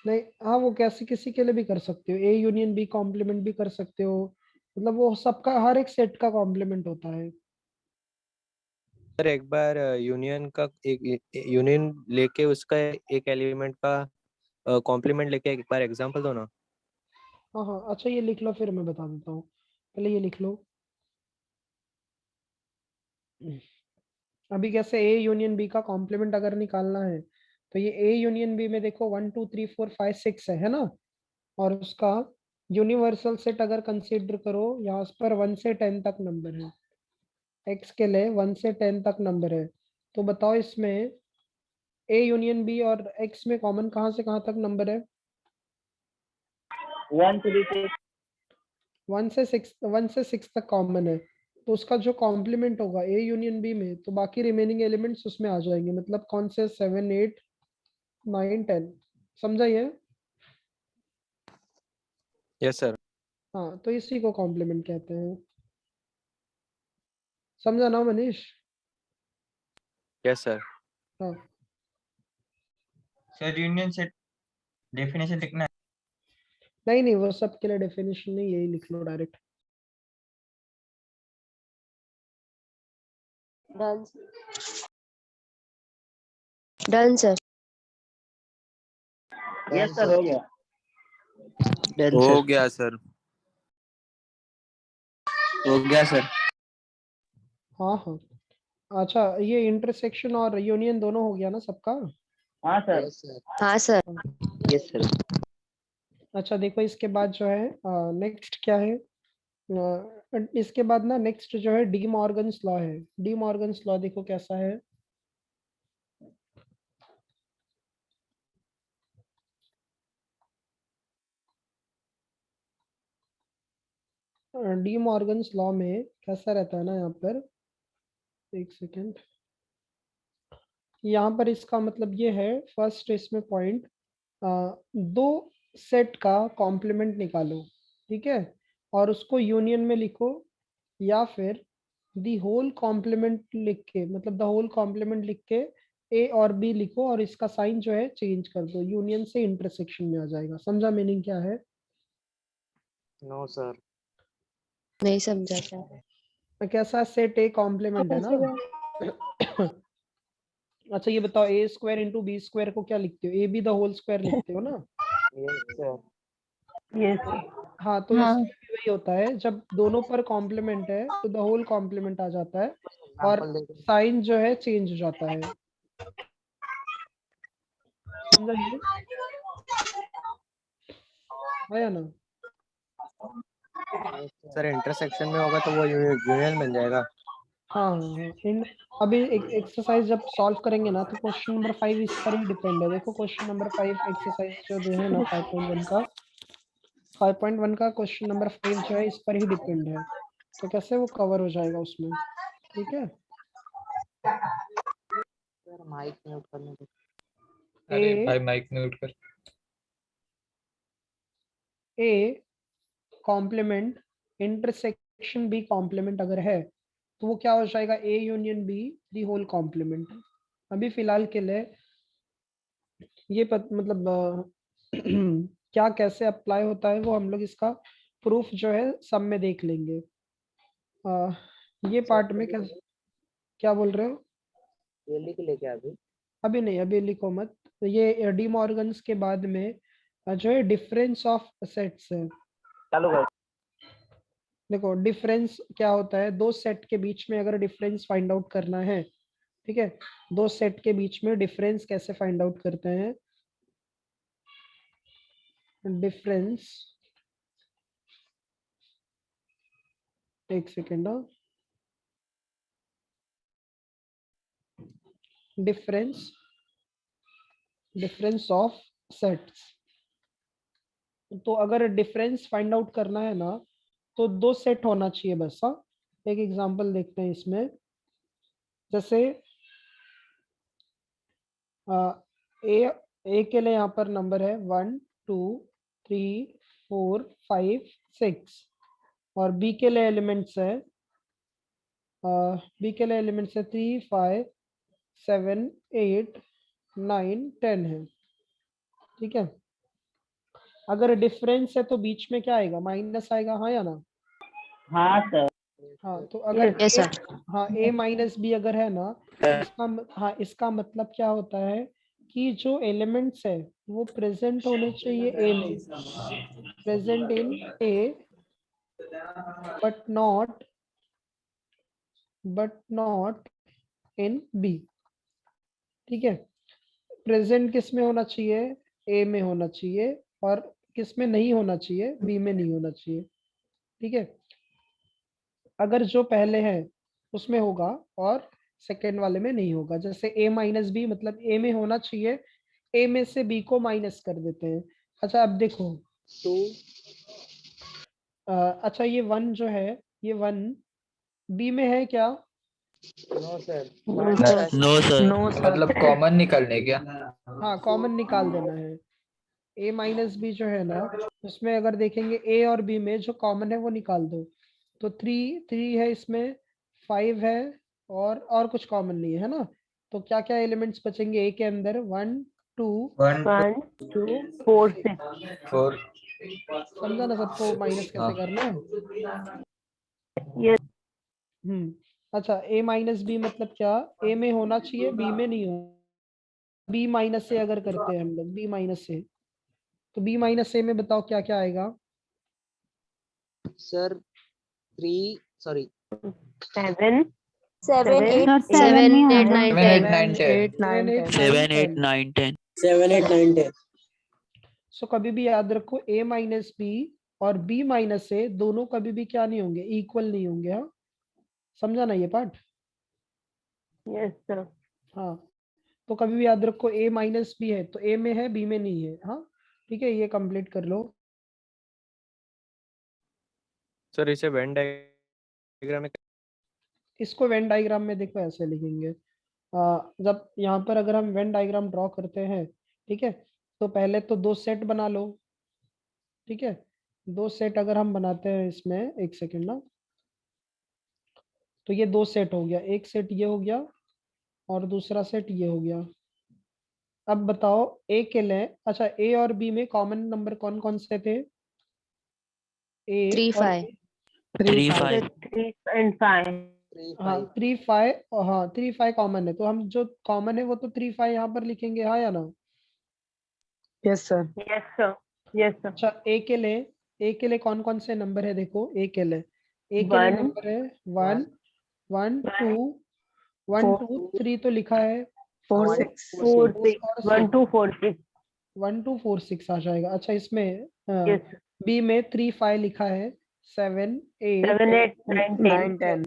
नहीं, हाँ वो कैसे किसी के लिए भी कर सकते हो, ए यूनियन बी कॉम्प्लीमेंट भी कर सकते हो। मतलब वो सबका हर एक सेट का कॉम्प्लीमेंट होता है। सर एक बार यूनियन का एक यूनियन लेके उसका एक एलिमेंट का कॉम्प्लीमेंट लेके एक बार एग्जांपल दो ना। हाँ हाँ, अच्छा ये लिख लो फिर मैं बता देता हूँ। पहले ये लिख लो। अभी कैसे ए यूनियन बी का कॉम्प्लीमेंट अगर निकालना है, तो ये ए यूनियन बी में देखो 1 2 3 4 5 6 है ना, और उसका यूनिवर्सल सेट अगर कंसीडर करो, यहाँ पर 1 से 10 तक नंबर है। एक्स के लिए 1 से 10 तक नंबर है। तो बताओ इसमें ए यूनियन बी और एक्स में कॉमन कहाँ से कहाँ तक नंबर है? 1 to 6। 1 से 6 तक कॉमन है। तो उसका जो कॉम्प्लीमेंट होगा ए यूनियन बी में, तो बाकी रिमेनिंग एलिमेंट्स उसमें आ जाएंगे। मतलब कौन से 7 8 9 10। समझा ये? Yes sir. हाँ, तो इसी को कॉम्प्लीमेंट कहते हैं। समझा ना मनीष? Yes sir. हाँ सर यूनियन सेट डेफिनेशन लिखना है। नहीं नहीं, वो सब के लिए डेफिनेशन नहीं, यही लिख लो direct. Done done sir. Yes sir, हो गया। डन हो सर। गया सर। हो गया सर। हाँ हाँ, अच्छा ये इंटरसेक्शन और यूनियन दोनों हो गया ना सबका? हाँ सर। Yes sir. हाँ सर। Yes sir. अच्छा देखो इसके बाद जो है नेक्स्ट क्या है, इसके बाद ना नेक्स्ट जो है डी मॉर्गन्स लॉ है। डी मॉर्गन्स लॉ देखो कैसा है। डी मॉर्गन्स लॉ में कैसा रहता है ना, यहाँ पर एक सेकेंड, यहाँ पर इसका मतलब ये है, फर्स्ट इसमें पॉइंट, दो सेट का कॉम्प्लीमेंट निकालो, ठीक है, और उसको यूनियन में लिखो, या फिर दी होल कॉम्प्लीमेंट लिख के, मतलब द होल कॉम्प्लीमेंट लिख के ए और बी लिखो और इसका साइन जो है चेंज कर दो, यूनियन से इंटरसेक्शन में आ जाएगा। समझा मीनिंग क्या है? No sir. नहीं समझा क्या? कैसा सेट ए कॉम्प्लीमेंट है ना। अच्छा ये बताओ, A square into B square को क्या लिखते हो? A B the whole square लिखते हो ना? Yes sir. यस हाँ, तो इसमें भी वही होता है, जब दोनों पर कॉम्प्लीमेंट है तो द होल कॉम्प्लीमेंट आ जाता है और एग्जांपल दे दो। साइन जो है चेंज हो जाता है। समझा ये? आया ना? सर इंटरसेक्शन में होगा तो वो यूनियन बन जाएगा। हाँ हाँ हाँ। अभी एक एक्सरसाइज जब सॉल्व करेंगे ना, तो क्वेश्चन नंबर 5 इस पर ही डिपेंड है। देखो क्वेश्चन नंबर 5 एक्सरसाइज जो दे है ना 5.1 का क्वेश्चन नंबर 5 जो है इस पर ही डिपेंड है, तो कैसे वो कवर हो जाएगा उसमें, ठीक है। सर माइक म्यूट करने दो। अरे ए भाई माइक म्यूट कर। A complement intersection B complement अगर है तो वो क्या हो जाएगा? A union B the whole complement. अभी फिलहाल के लिए ये मतलब क्या कैसे अप्लाई होता है वो हम लोग इसका प्रूफ जो है सब में देख लेंगे। ये पार्ट में क्या बोल रहे हो? ये लिख ले क्या अभी? अभी नहीं, अभी लिखो मत। ये डी मॉर्गन्स के बाद में जो है डिफरेंस ऑफ सेट्स है। चालू कर। देखो डिफरेंस क्या होता है, दो सेट के बीच में अगर डिफरेंस फाइंड आउट करना है, ठीक है, दो सेट के बीच में डिफरेंस कैसे फाइंड आउट करते हैं? डिफरेंस, एक सेकेंड, डिफरेंस ऑफ सेट्स। तो अगर डिफरेंस फाइंड आउट करना है ना, तो दो सेट होना चाहिए बस। हाँ, एक एग्जांपल देखते हैं इसमें। जैसे ए के लिए यहाँ पर नंबर है 1 2 3 4 5 6 और बी के लिए एलिमेंट्स है 3 5 7 8 9 10 है, ठीक है। अगर डिफरेंस है तो बीच में क्या आएगा? माइनस आएगा, हाँ या ना? हाँ सर। हाँ, तो अगर Yes, sir. हाँ ए माइनस बी अगर है ना, हाँ इसका मतलब क्या होता है कि जो एलिमेंट्स है वो प्रेजेंट होने चाहिए ए में, present in A but not in B, ठीक है। प्रेजेंट किस में होना चाहिए? ए में होना चाहिए, और किस में नहीं होना चाहिए? बी में नहीं होना चाहिए, ठीक है। अगर जो पहले है उसमें होगा और सेकेंड वाले में नहीं होगा। जैसे a माइनस बी, मतलब a में होना चाहिए, a में से b को माइनस कर देते हैं। अच्छा अब देखो, टू। अच्छा ये 1 जो है, ये 1 b में है क्या? No sir. नो सर मतलब कॉमन निकालने क्या? हाँ, कॉमन निकाल देना है। a माइनस बी जो है ना, उसमें अगर देखेंगे a और b में जो कॉमन है वो निकाल दो, तो 3 है इसमें, 5 है और कुछ कॉमन नहीं है ना। तो क्या क्या एलिमेंट्स बचेंगे a के अंदर? 1 2 1 2 4 6। 4। समझा ना सबको माइनस कैसे करना है? यस अच्छा a माइनस बी मतलब क्या? a में होना चाहिए, b में नहीं हो। b माइनस से अगर करते हैं हम लोग, b माइनस से, तो b माइनस से में बताओ क्या क्या आएगा? सर 3 सॉरी 7 7 8 7 8 9 7 10 8 9 10 7 8 9 10 सो कभी भी याद रखो a माइनस बी और बी माइनस ए दोनों कभी भी क्या नहीं होंगे, इक्वल नहीं होंगे। हाँ, समझा ना ये पार्ट? Yes, sir. हाँ, तो कभी भी याद रखो ए माइनस बी है तो ए में है बी में नहीं है। हाँ ठीक है, ये कंप्लीट कर लो। सर इसे वेन डायग्राम में इसको वेन डायग्राम में देखो ऐसे लिखेंगे। जब यहाँ पर अगर हम वेन डायग्राम ड्रॉ करते हैं, ठीक है, तो पहले तो दो सेट बना लो। ठीक है, दो सेट अगर हम बनाते हैं इसमें, एक सेकेंड ना, तो ये दो सेट हो गया, एक सेट ये हो गया और दूसरा सेट ये हो गया। अब बताओ ए के लिए, अच्छा ए और बी में कॉमन नंबर कौन कौन से थे? ए 3 और 5 3 So 5 3 and 5. हाँ 3 5, हाँ 3 5 कॉमन है, तो हम जो कॉमन है वो तो 3 5 यहाँ पर लिखेंगे। हाँ या ना? Yes sir. Yes, sir. Yes, sir. अच्छा ए के लिए कौन कौन से नंबर है? देखो ए के लिए 1, नंबर है 1 1 2 1 4 2 3 तो लिखा है, 4 4 6 4, 6, और 1, 2, 4, 6. 1 2 4 6 आ जाएगा। अच्छा इसमें Yes, sir. बी में 3 5 लिखा है, 7 8 7, 8, 9, 10. 9 10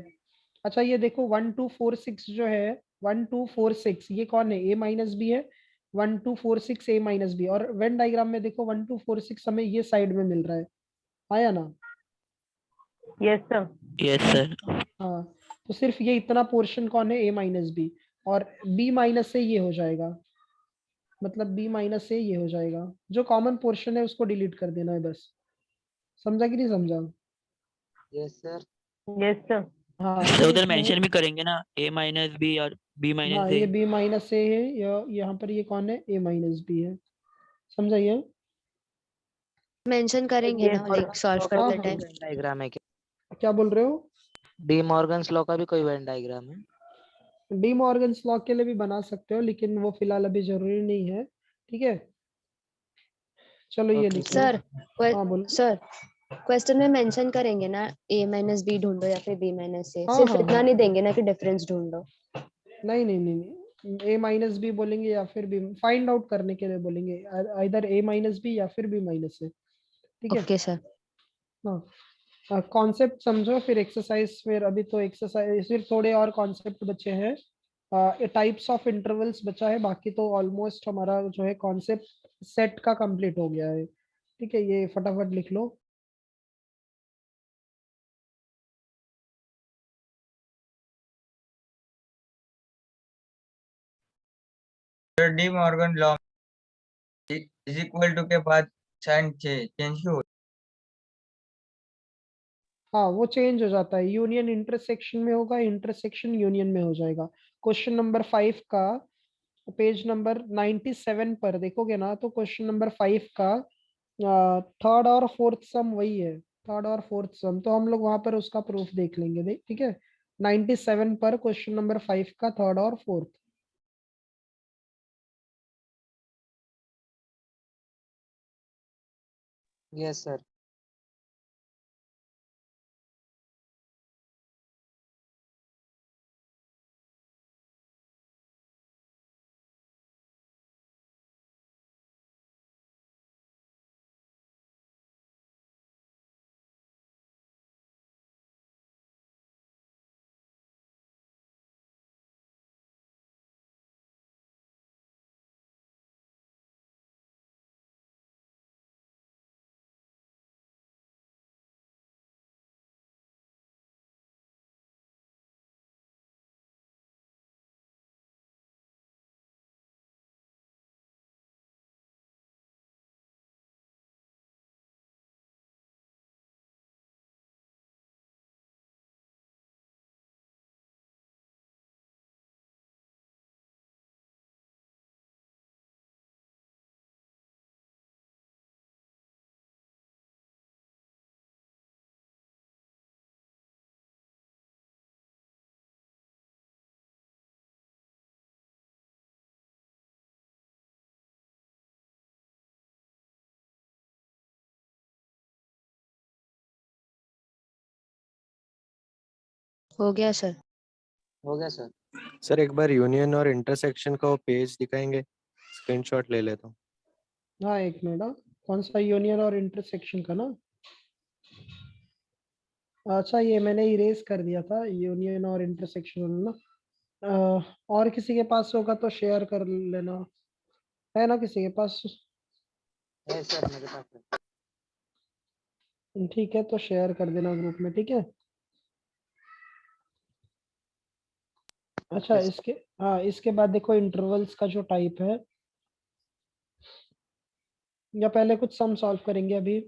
अच्छा ये देखो 1 2 4 6 जो है, 1 2 4 6 ये कौन है? ए माइनस बी है। 1 2 4 6 ए माइनस बी, और वेन डायग्राम में देखो 1 2 4 6 हमें ये साइड में मिल रहा है। आया ना? Yes, sir. Yes sir. हाँ, तो सिर्फ ये इतना पोर्शन कौन है? ए माइनस बी, और बी माइनस से ये हो जाएगा, मतलब बी माइनस से ये हो जाएगा। जो कॉमन पोर्शन है उसको डिलीट कर देना है बस। समझा कि नहीं समझा? Yes sir. Yes, sir. हाँ सर तो उधर इसमें मेंशन भी करेंगे ना ए माइनस बी और बी हाँ माइनस ये ए। बी माइनस से है, यहाँ पर ये कौन है? ए माइनस बी है। समझा ये? मेंशन करेंगे Yes, ना, sir. लाइक सॉल्व हाँ करते हाँ, टाइम। वेन डायग्राम है क्या? क्या बोल रहे हो? डी मॉर्गन्स लॉ का भी कोई वेन डायग्राम है? डी मॉर्गन्स लॉ के लिए भी बना सकते हो, लेकिन वो फिलहाल अभी जरूरी नहीं है। ठीक है, चलो ये ओके लिख लो। सर। सर हाँ बोलो। सर क्वेश्चन में मेंशन करेंगे ना ए माइनस बी ढूंढो या फिर बी माइनस ए, हाँ सिर्फ हाँ इतना हाँ, नहीं देंगे ना कि डिफरेंस ढूंढो। नहीं नहीं नहीं नहीं, ए माइनस बी बोलेंगे या फिर बी फाइंड आउट करने के लिए बोलेंगे, इधर ए माइनस बी या फिर बी माइनस है। ठीक है, ओके सर। हाँ कॉन्सेप्ट समझो, फिर एक्सरसाइज, फिर अभी तो एक्सरसाइज फिर थोड़े और कॉन्सेप्ट बचे हैं, टाइप्स ऑफ इंटरवल्स बचा है, बाकी तो ऑलमोस्ट हमारा जो है कॉन्सेप्ट सेट का कंप्लीट हो गया है। ठीक है, ये फटाफट लिख लो। De Morgan law is equal to के बाद साइन चेंज क्यों? हाँ वो चेंज हो जाता है, यूनियन इंटरसेक्शन में होगा, इंटरसेक्शन यूनियन में हो जाएगा। क्वेश्चन नंबर 5 का पेज नंबर 97 पर देखोगे ना, तो क्वेश्चन नंबर 5 का थर्ड और फोर्थ सम वही है, थर्ड और फोर्थ सम, तो हम लोग वहां पर उसका प्रूफ देख लेंगे। देख ठीक है, 97 पर क्वेश्चन नंबर 5 का थर्ड और फोर्थ। Yes sir. हो गया सर। हो गया सर। सर एक बार यूनियन और इंटरसेक्शन का वो पेज दिखाएंगे, स्क्रीनशॉट ले लेता हूँ। हाँ एक मिनट, कौन सा? यूनियन और इंटरसेक्शन का ना? अच्छा ये मैंने इरेज कर दिया था यूनियन और इंटरसेक्शनल ना। और किसी के पास होगा तो शेयर कर लेना, है ना किसी के पास? है सर मेरे पास है। ठीक है तो शेयर कर देना ग्रुप में, ठीक है। अच्छा ओके सर। इसके, हाँ इसके बाद देखो इंटरवल्स का जो टाइप है, या पहले कुछ सम सॉल्व करेंगे अभी?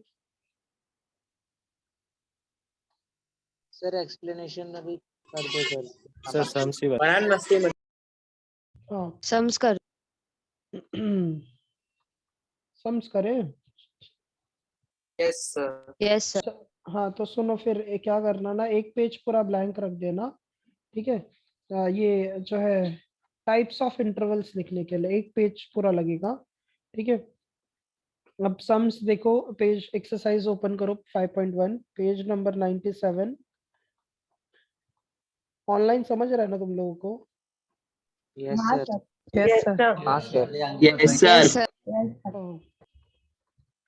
सर एक्सप्लेनेशन अभी कर दो सर। सर सम्स ही बता। बनान मस्ती में। हाँ सम्स कर। सम्स करें। Yes sir. Yes sir. हाँ तो सुनो फिर क्या करना ना, एक पेज पूरा ब्लैंक रख देना, ठीक है। ये जो है टाइप्स ऑफ इंटरवल्स लिखने के लिए एक पेज पूरा लगेगा, ठीक है। अब सम्स देखो, पेज एक्सरसाइज ओपन करो 5.1 पेज नंबर 97। ऑनलाइन समझ रहा है ना तुम लोगों को? यस हाँ sir. Sir. Yes Yes, sir. sir. हाँ sir. Yes sir. Yes sir.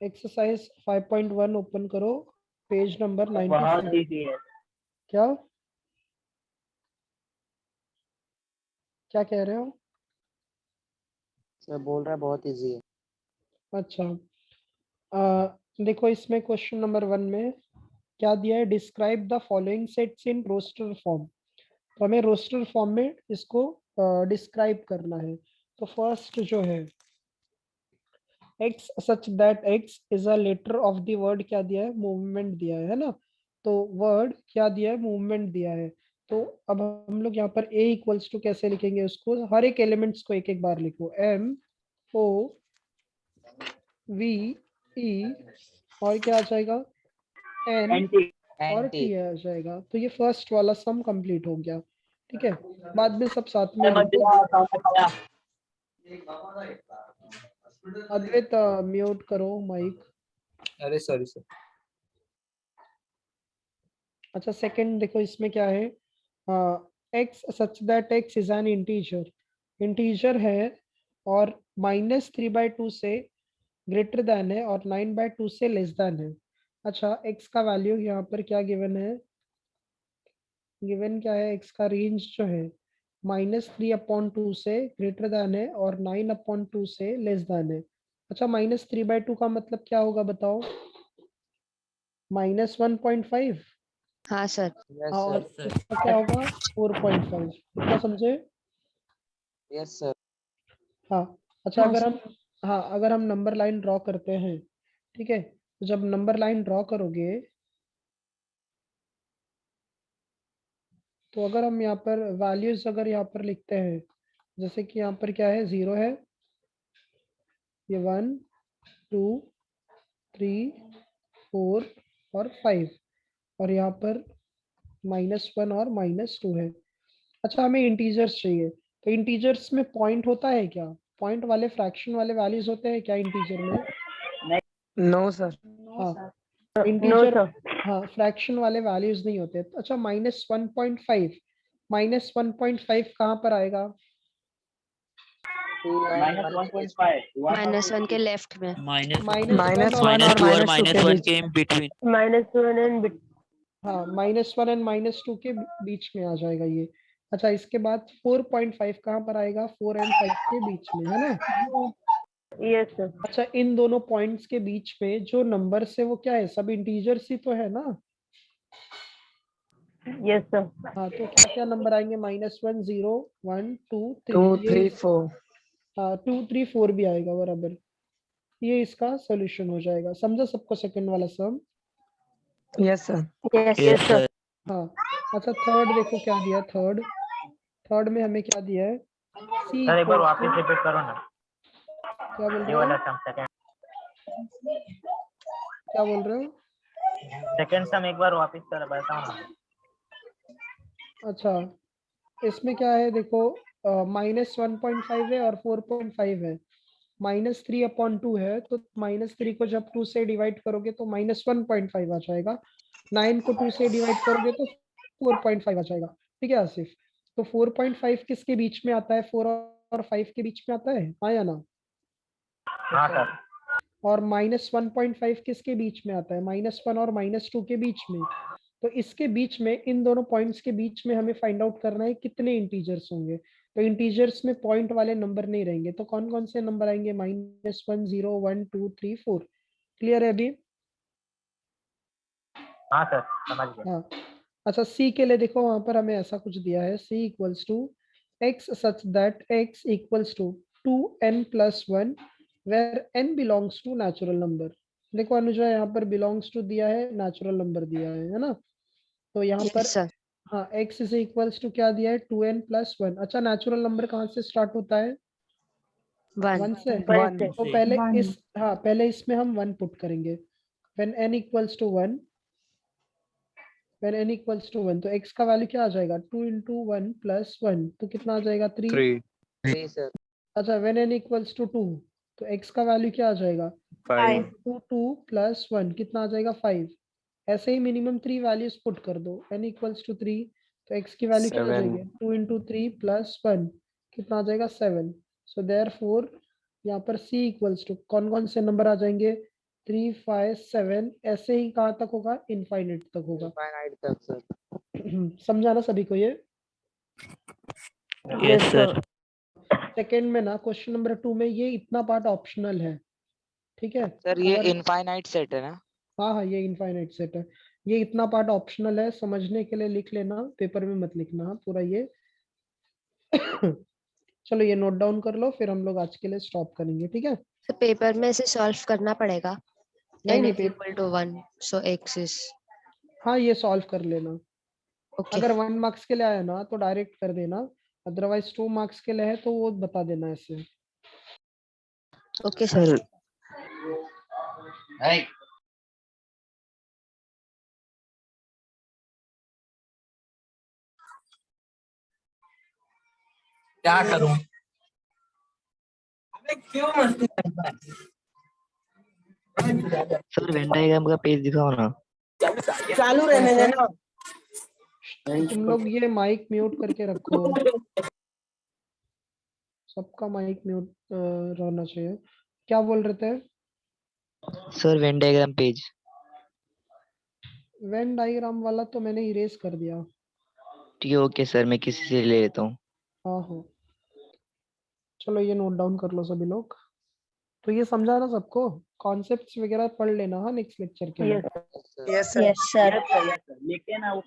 Exercise 5.1 open करो, पेज नंबर बहुत 97। इजी है। क्या क्या कह रहे हो? सर बोल रहा है बहुत इजी है। अच्छा देखो इसमें क्वेश्चन नंबर 1 में क्या दिया है, describe the following sets in roster form. तो हमें रोस्टर फॉर्म में इसको डिस्क्राइब करना है। तो फर्स्ट जो है x such that x is a letter of the word, क्या दिया है, मूवमेंट दिया है ना। तो वर्ड क्या दिया है, मूवमेंट दिया है। तो अब हम लोग यहाँ पर a इक्वल्स टू कैसे लिखेंगे उसको, हर एक एलिमेंट्स को एक एक बार लिखो, m o v e और क्या आ जाएगा, n एंटी और एंटी। t आ जाएगा। तो ये फर्स्ट वाला सम कंप्लीट हो गया, ठीक है। बाद में सब साथ में मत लिखो। जाओ, सामने खड़ा। अद्वैत म्यूट करो माइक। अरे सॉरी सर। अच्छा सेकंड देखो इसमें क्या है, x such that x is an integer, integer है और -3/2 से ग्रेटर देन है और 9/2 से लेस देन है। अच्छा x का वैल्यू यहाँ पर क्या गिवन है, गिवन क्या है, x का रेंज जो है -3/2 से ग्रेटर देन है और 9/2 से लेस देन है। अच्छा -3/2 का मतलब क्या होगा बताओ, -1.5। हाँ सर। यस और सर। इसका क्या होगा 4.5, क्या समझे? Yes sir. हाँ। अच्छा हाँ अगर सर। हम, हाँ अगर हम नंबर लाइन ड्रॉ करते हैं, ठीक है, तो जब नंबर लाइन ड्रॉ करोगे तो अगर हम यहाँ पर वैल्यूज अगर यहाँ पर लिखते हैं, जैसे कि यहाँ पर क्या है, 0 है, ये 1 2 3 4 और 5, और यहाँ पर -1 और -2 है। अच्छा हमें इंटीजर्स चाहिए, तो इंटीजर्स में पॉइंट होता है क्या, पॉइंट वाले फ्रैक्शन वाले वैल्यूज होते हैं क्या इंटीजर में? No sir. हाँ No, इंटीजर, sir. हाँ फ्रैक्शन वाले वैल्यूज नहीं होते। अच्छा -1.5, -1.5 कहाँ पर आएगा? -1.5 -1 के लेफ्ट में। माइनस -1 और -1 और -2 और -2 के -1 बीच के में। बिटवीन। -1 and हाँ -1 एंड -2 के बीच में आ जाएगा ये। अच्छा इसके बाद 4.5 कहाँ पर आएगा, 4 एंड 5 के बीच में, है ना। yes, sir. अच्छा इन दोनों पॉइंट्स के बीच में जो नंबर है वो क्या है, सब इंटीजर्स ही तो है ना। Yes, sir. हाँ तो क्या क्या नंबर आएंगे, -1 0 1 2 3, 2 ये 3 4। हाँ 2 3 4 भी आएगा बराबर। ये इसका सोल्यूशन हो जाएगा, समझा सबको सेकंड वाला sum? Yes sir. Yes, yes sir. Sir. हाँ। अच्छा थर्ड देखो क्या दिया, थर्ड, थर्ड में हमें क्या दिया है, सी सर एक बार इक्वल्स वापस टू, रिपीट करो ना, क्या बोल ये रहे हो, वाला सम सेकंड क्या बोल रहे हो? सेकंड सम एक बार वापस कर बताओ ना। अच्छा इसमें क्या है देखो, -1.5 है और 4.5 है, -3/2 है, तो -3 को जब 2 से डिवाइड करोगे तो -1.5 आ जाएगा, 9 को 2 से डिवाइड करोगे तो 4.5 आ जाएगा, ठीक है आसिफ। तो 4.5 किसके बीच में आता है, 4 और 5 के बीच में आता है, हाँ या ना। हाँ सर। और -1.5 किसके बीच में आता है, -1 और -2 के बीच में। तो इसके बीच में, इन दोनों पॉइंट्स के बीच में हमें फाइंड आउट करना है कितने इंटीजर्स होंगे। तो इंटीजर्स में पॉइंट वाले नंबर नहीं रहेंगे, तो कौन कौन से नंबर आएंगे? -1, 0, 1, 2, 3, 4। क्लियर है अभी? हाँ सर समझ गया। हाँ। अच्छा, सी के लिए देखो, वहां पर हमें ऐसा कुछ दिया है, c equals to x such that x equals to 2n+1 where n belongs to natural number. देखो अनुजा, यहाँ पर बिलोंग्स टू दिया है, नेचुरल नंबर दिया है ना? तो यहाँ पर यस सर। हाँ, x इज इक्वल्स टू क्या दिया है? 2n+1। अच्छा, नेचुरल नंबर कहाँ से स्टार्ट होता है? 1। 1 से। वन तो पहले इस, हाँ, पहले इसमें हम 1 पुट करेंगे। When n equals to 1, when n equals to 1, तो x का वैल्यू क्या आ जाएगा? 2 into 1 plus 1, तो कितना आ जाएगा? 3। 3 3 सर। अच्छा, when n equals to 2, तो x का वैल्यू क्या आ जाएगा? 5 2 plus 1, कितना आ जाएगा? 5। ऐसे ही मिनिमम 3 वैल्यूज पुट कर दो। n equals to 3, तो x की वैल्यू क्या आ 7 जाएगी? 2 into 3 plus 1, कितना आ जाएगा? 7। सो देयरफॉर यहाँ पर c इक्वल्स टू कौन कौन से नंबर आ जाएंगे? 3, 5, 7। ऐसे ही कहाँ तक होगा? इनफाइनाइट तक होगा। इनफाइनाइट तक सर। समझा ना सभी को ये? Yes sir. सेकंड में ना, क्वेश्चन नंबर 2 में ये इतना पार्ट ऑप्शनल है, ठीक है? सर ये अगर इनफाइनाइट सेट है ना? हाँ हाँ, ये इनफाइनाइट सेट है। ये इतना पार्ट ऑप्शनल है, समझने के लिए लिख लेना, पेपर में मत लिखना पूरा ये। चलो ये नोट डाउन कर लो, फिर हम लोग आज के लिए स्टॉप करेंगे, ठीक है? तो पेपर में इसे सॉल्व करना पड़ेगा। नहीं n नहीं, is equal to 1, so x is हाँ ये सॉल्व कर लेना। okay. अगर 1 मार्क्स के लिए आया ना तो डायरेक्ट कर देना, अदरवाइज 2 मार्क्स के लिए है तो वो बता देना ऐसे। Okay sir. क्या करूं? अबे क्यों मस्ती करता है? सर वेन डायग्राम का पेज दिखाओ ना। चालू रहने देना। तुम लोग ये माइक म्यूट करके रखो, सबका माइक म्यूट रहना चाहिए। क्या बोल रहे थे? Sir Venn diagram page. Venn diagram वाला तो मैंने इरेज कर दिया। ठीक है ओके सर, मैं किसी से ले लेता हूँ। हाँ हाँ, चलो ये नोट डाउन कर लो सभी लोग। तो ये समझा ना सबको? कॉन्सेप्ट्स वगैरह पढ़ लेना हाँ नेक्स्ट लेक्चर के लिए। Yes sir. Yes sir. लिखे ना।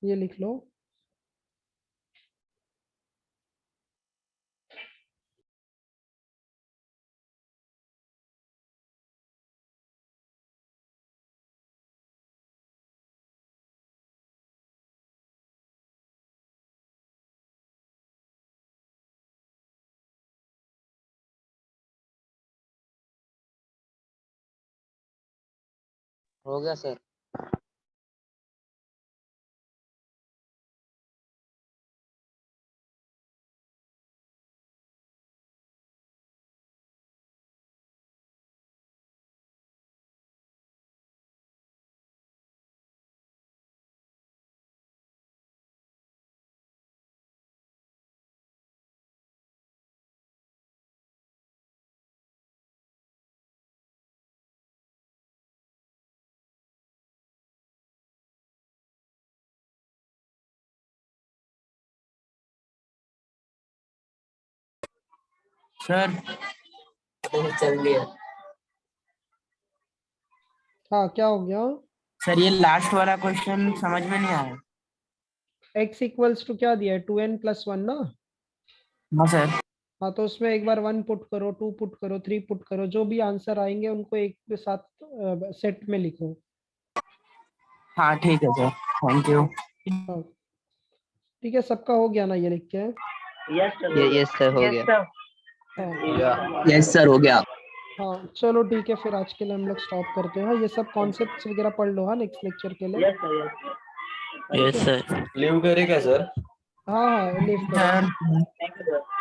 ये लिख लो। हो गया सर। सर चल दिया। हाँ क्या हो गया? सर ये लास्ट वाला क्वेश्चन समझ में नहीं आया। x इक्वल्स टू क्या दिया है? 2n+1 ना? हाँ सर। हाँ, तो उसमें एक बार 1 पुट करो, 2 पुट करो, 3 पुट करो, जो भी आंसर आएंगे उनको एक के साथ सेट में लिखो। हाँ ठीक है सर, थैंक यू। हाँ ठीक है, सबका हो गया ना ये लिख के? Yes sir. यस सर हो गया। हाँ यस सर हो गया। हाँ, चलो ठीक है, फिर आज के लिए हम लोग स्टॉप करते हैं। हाँ, ये सब कॉन्सेप्ट्स वगैरह पढ़ लो हाँ नेक्स्ट लेक्चर के लिए। Yes sir. Yes sir. Leave करे क्या सर? हाँ हाँ, लीव करो। Thank you sir.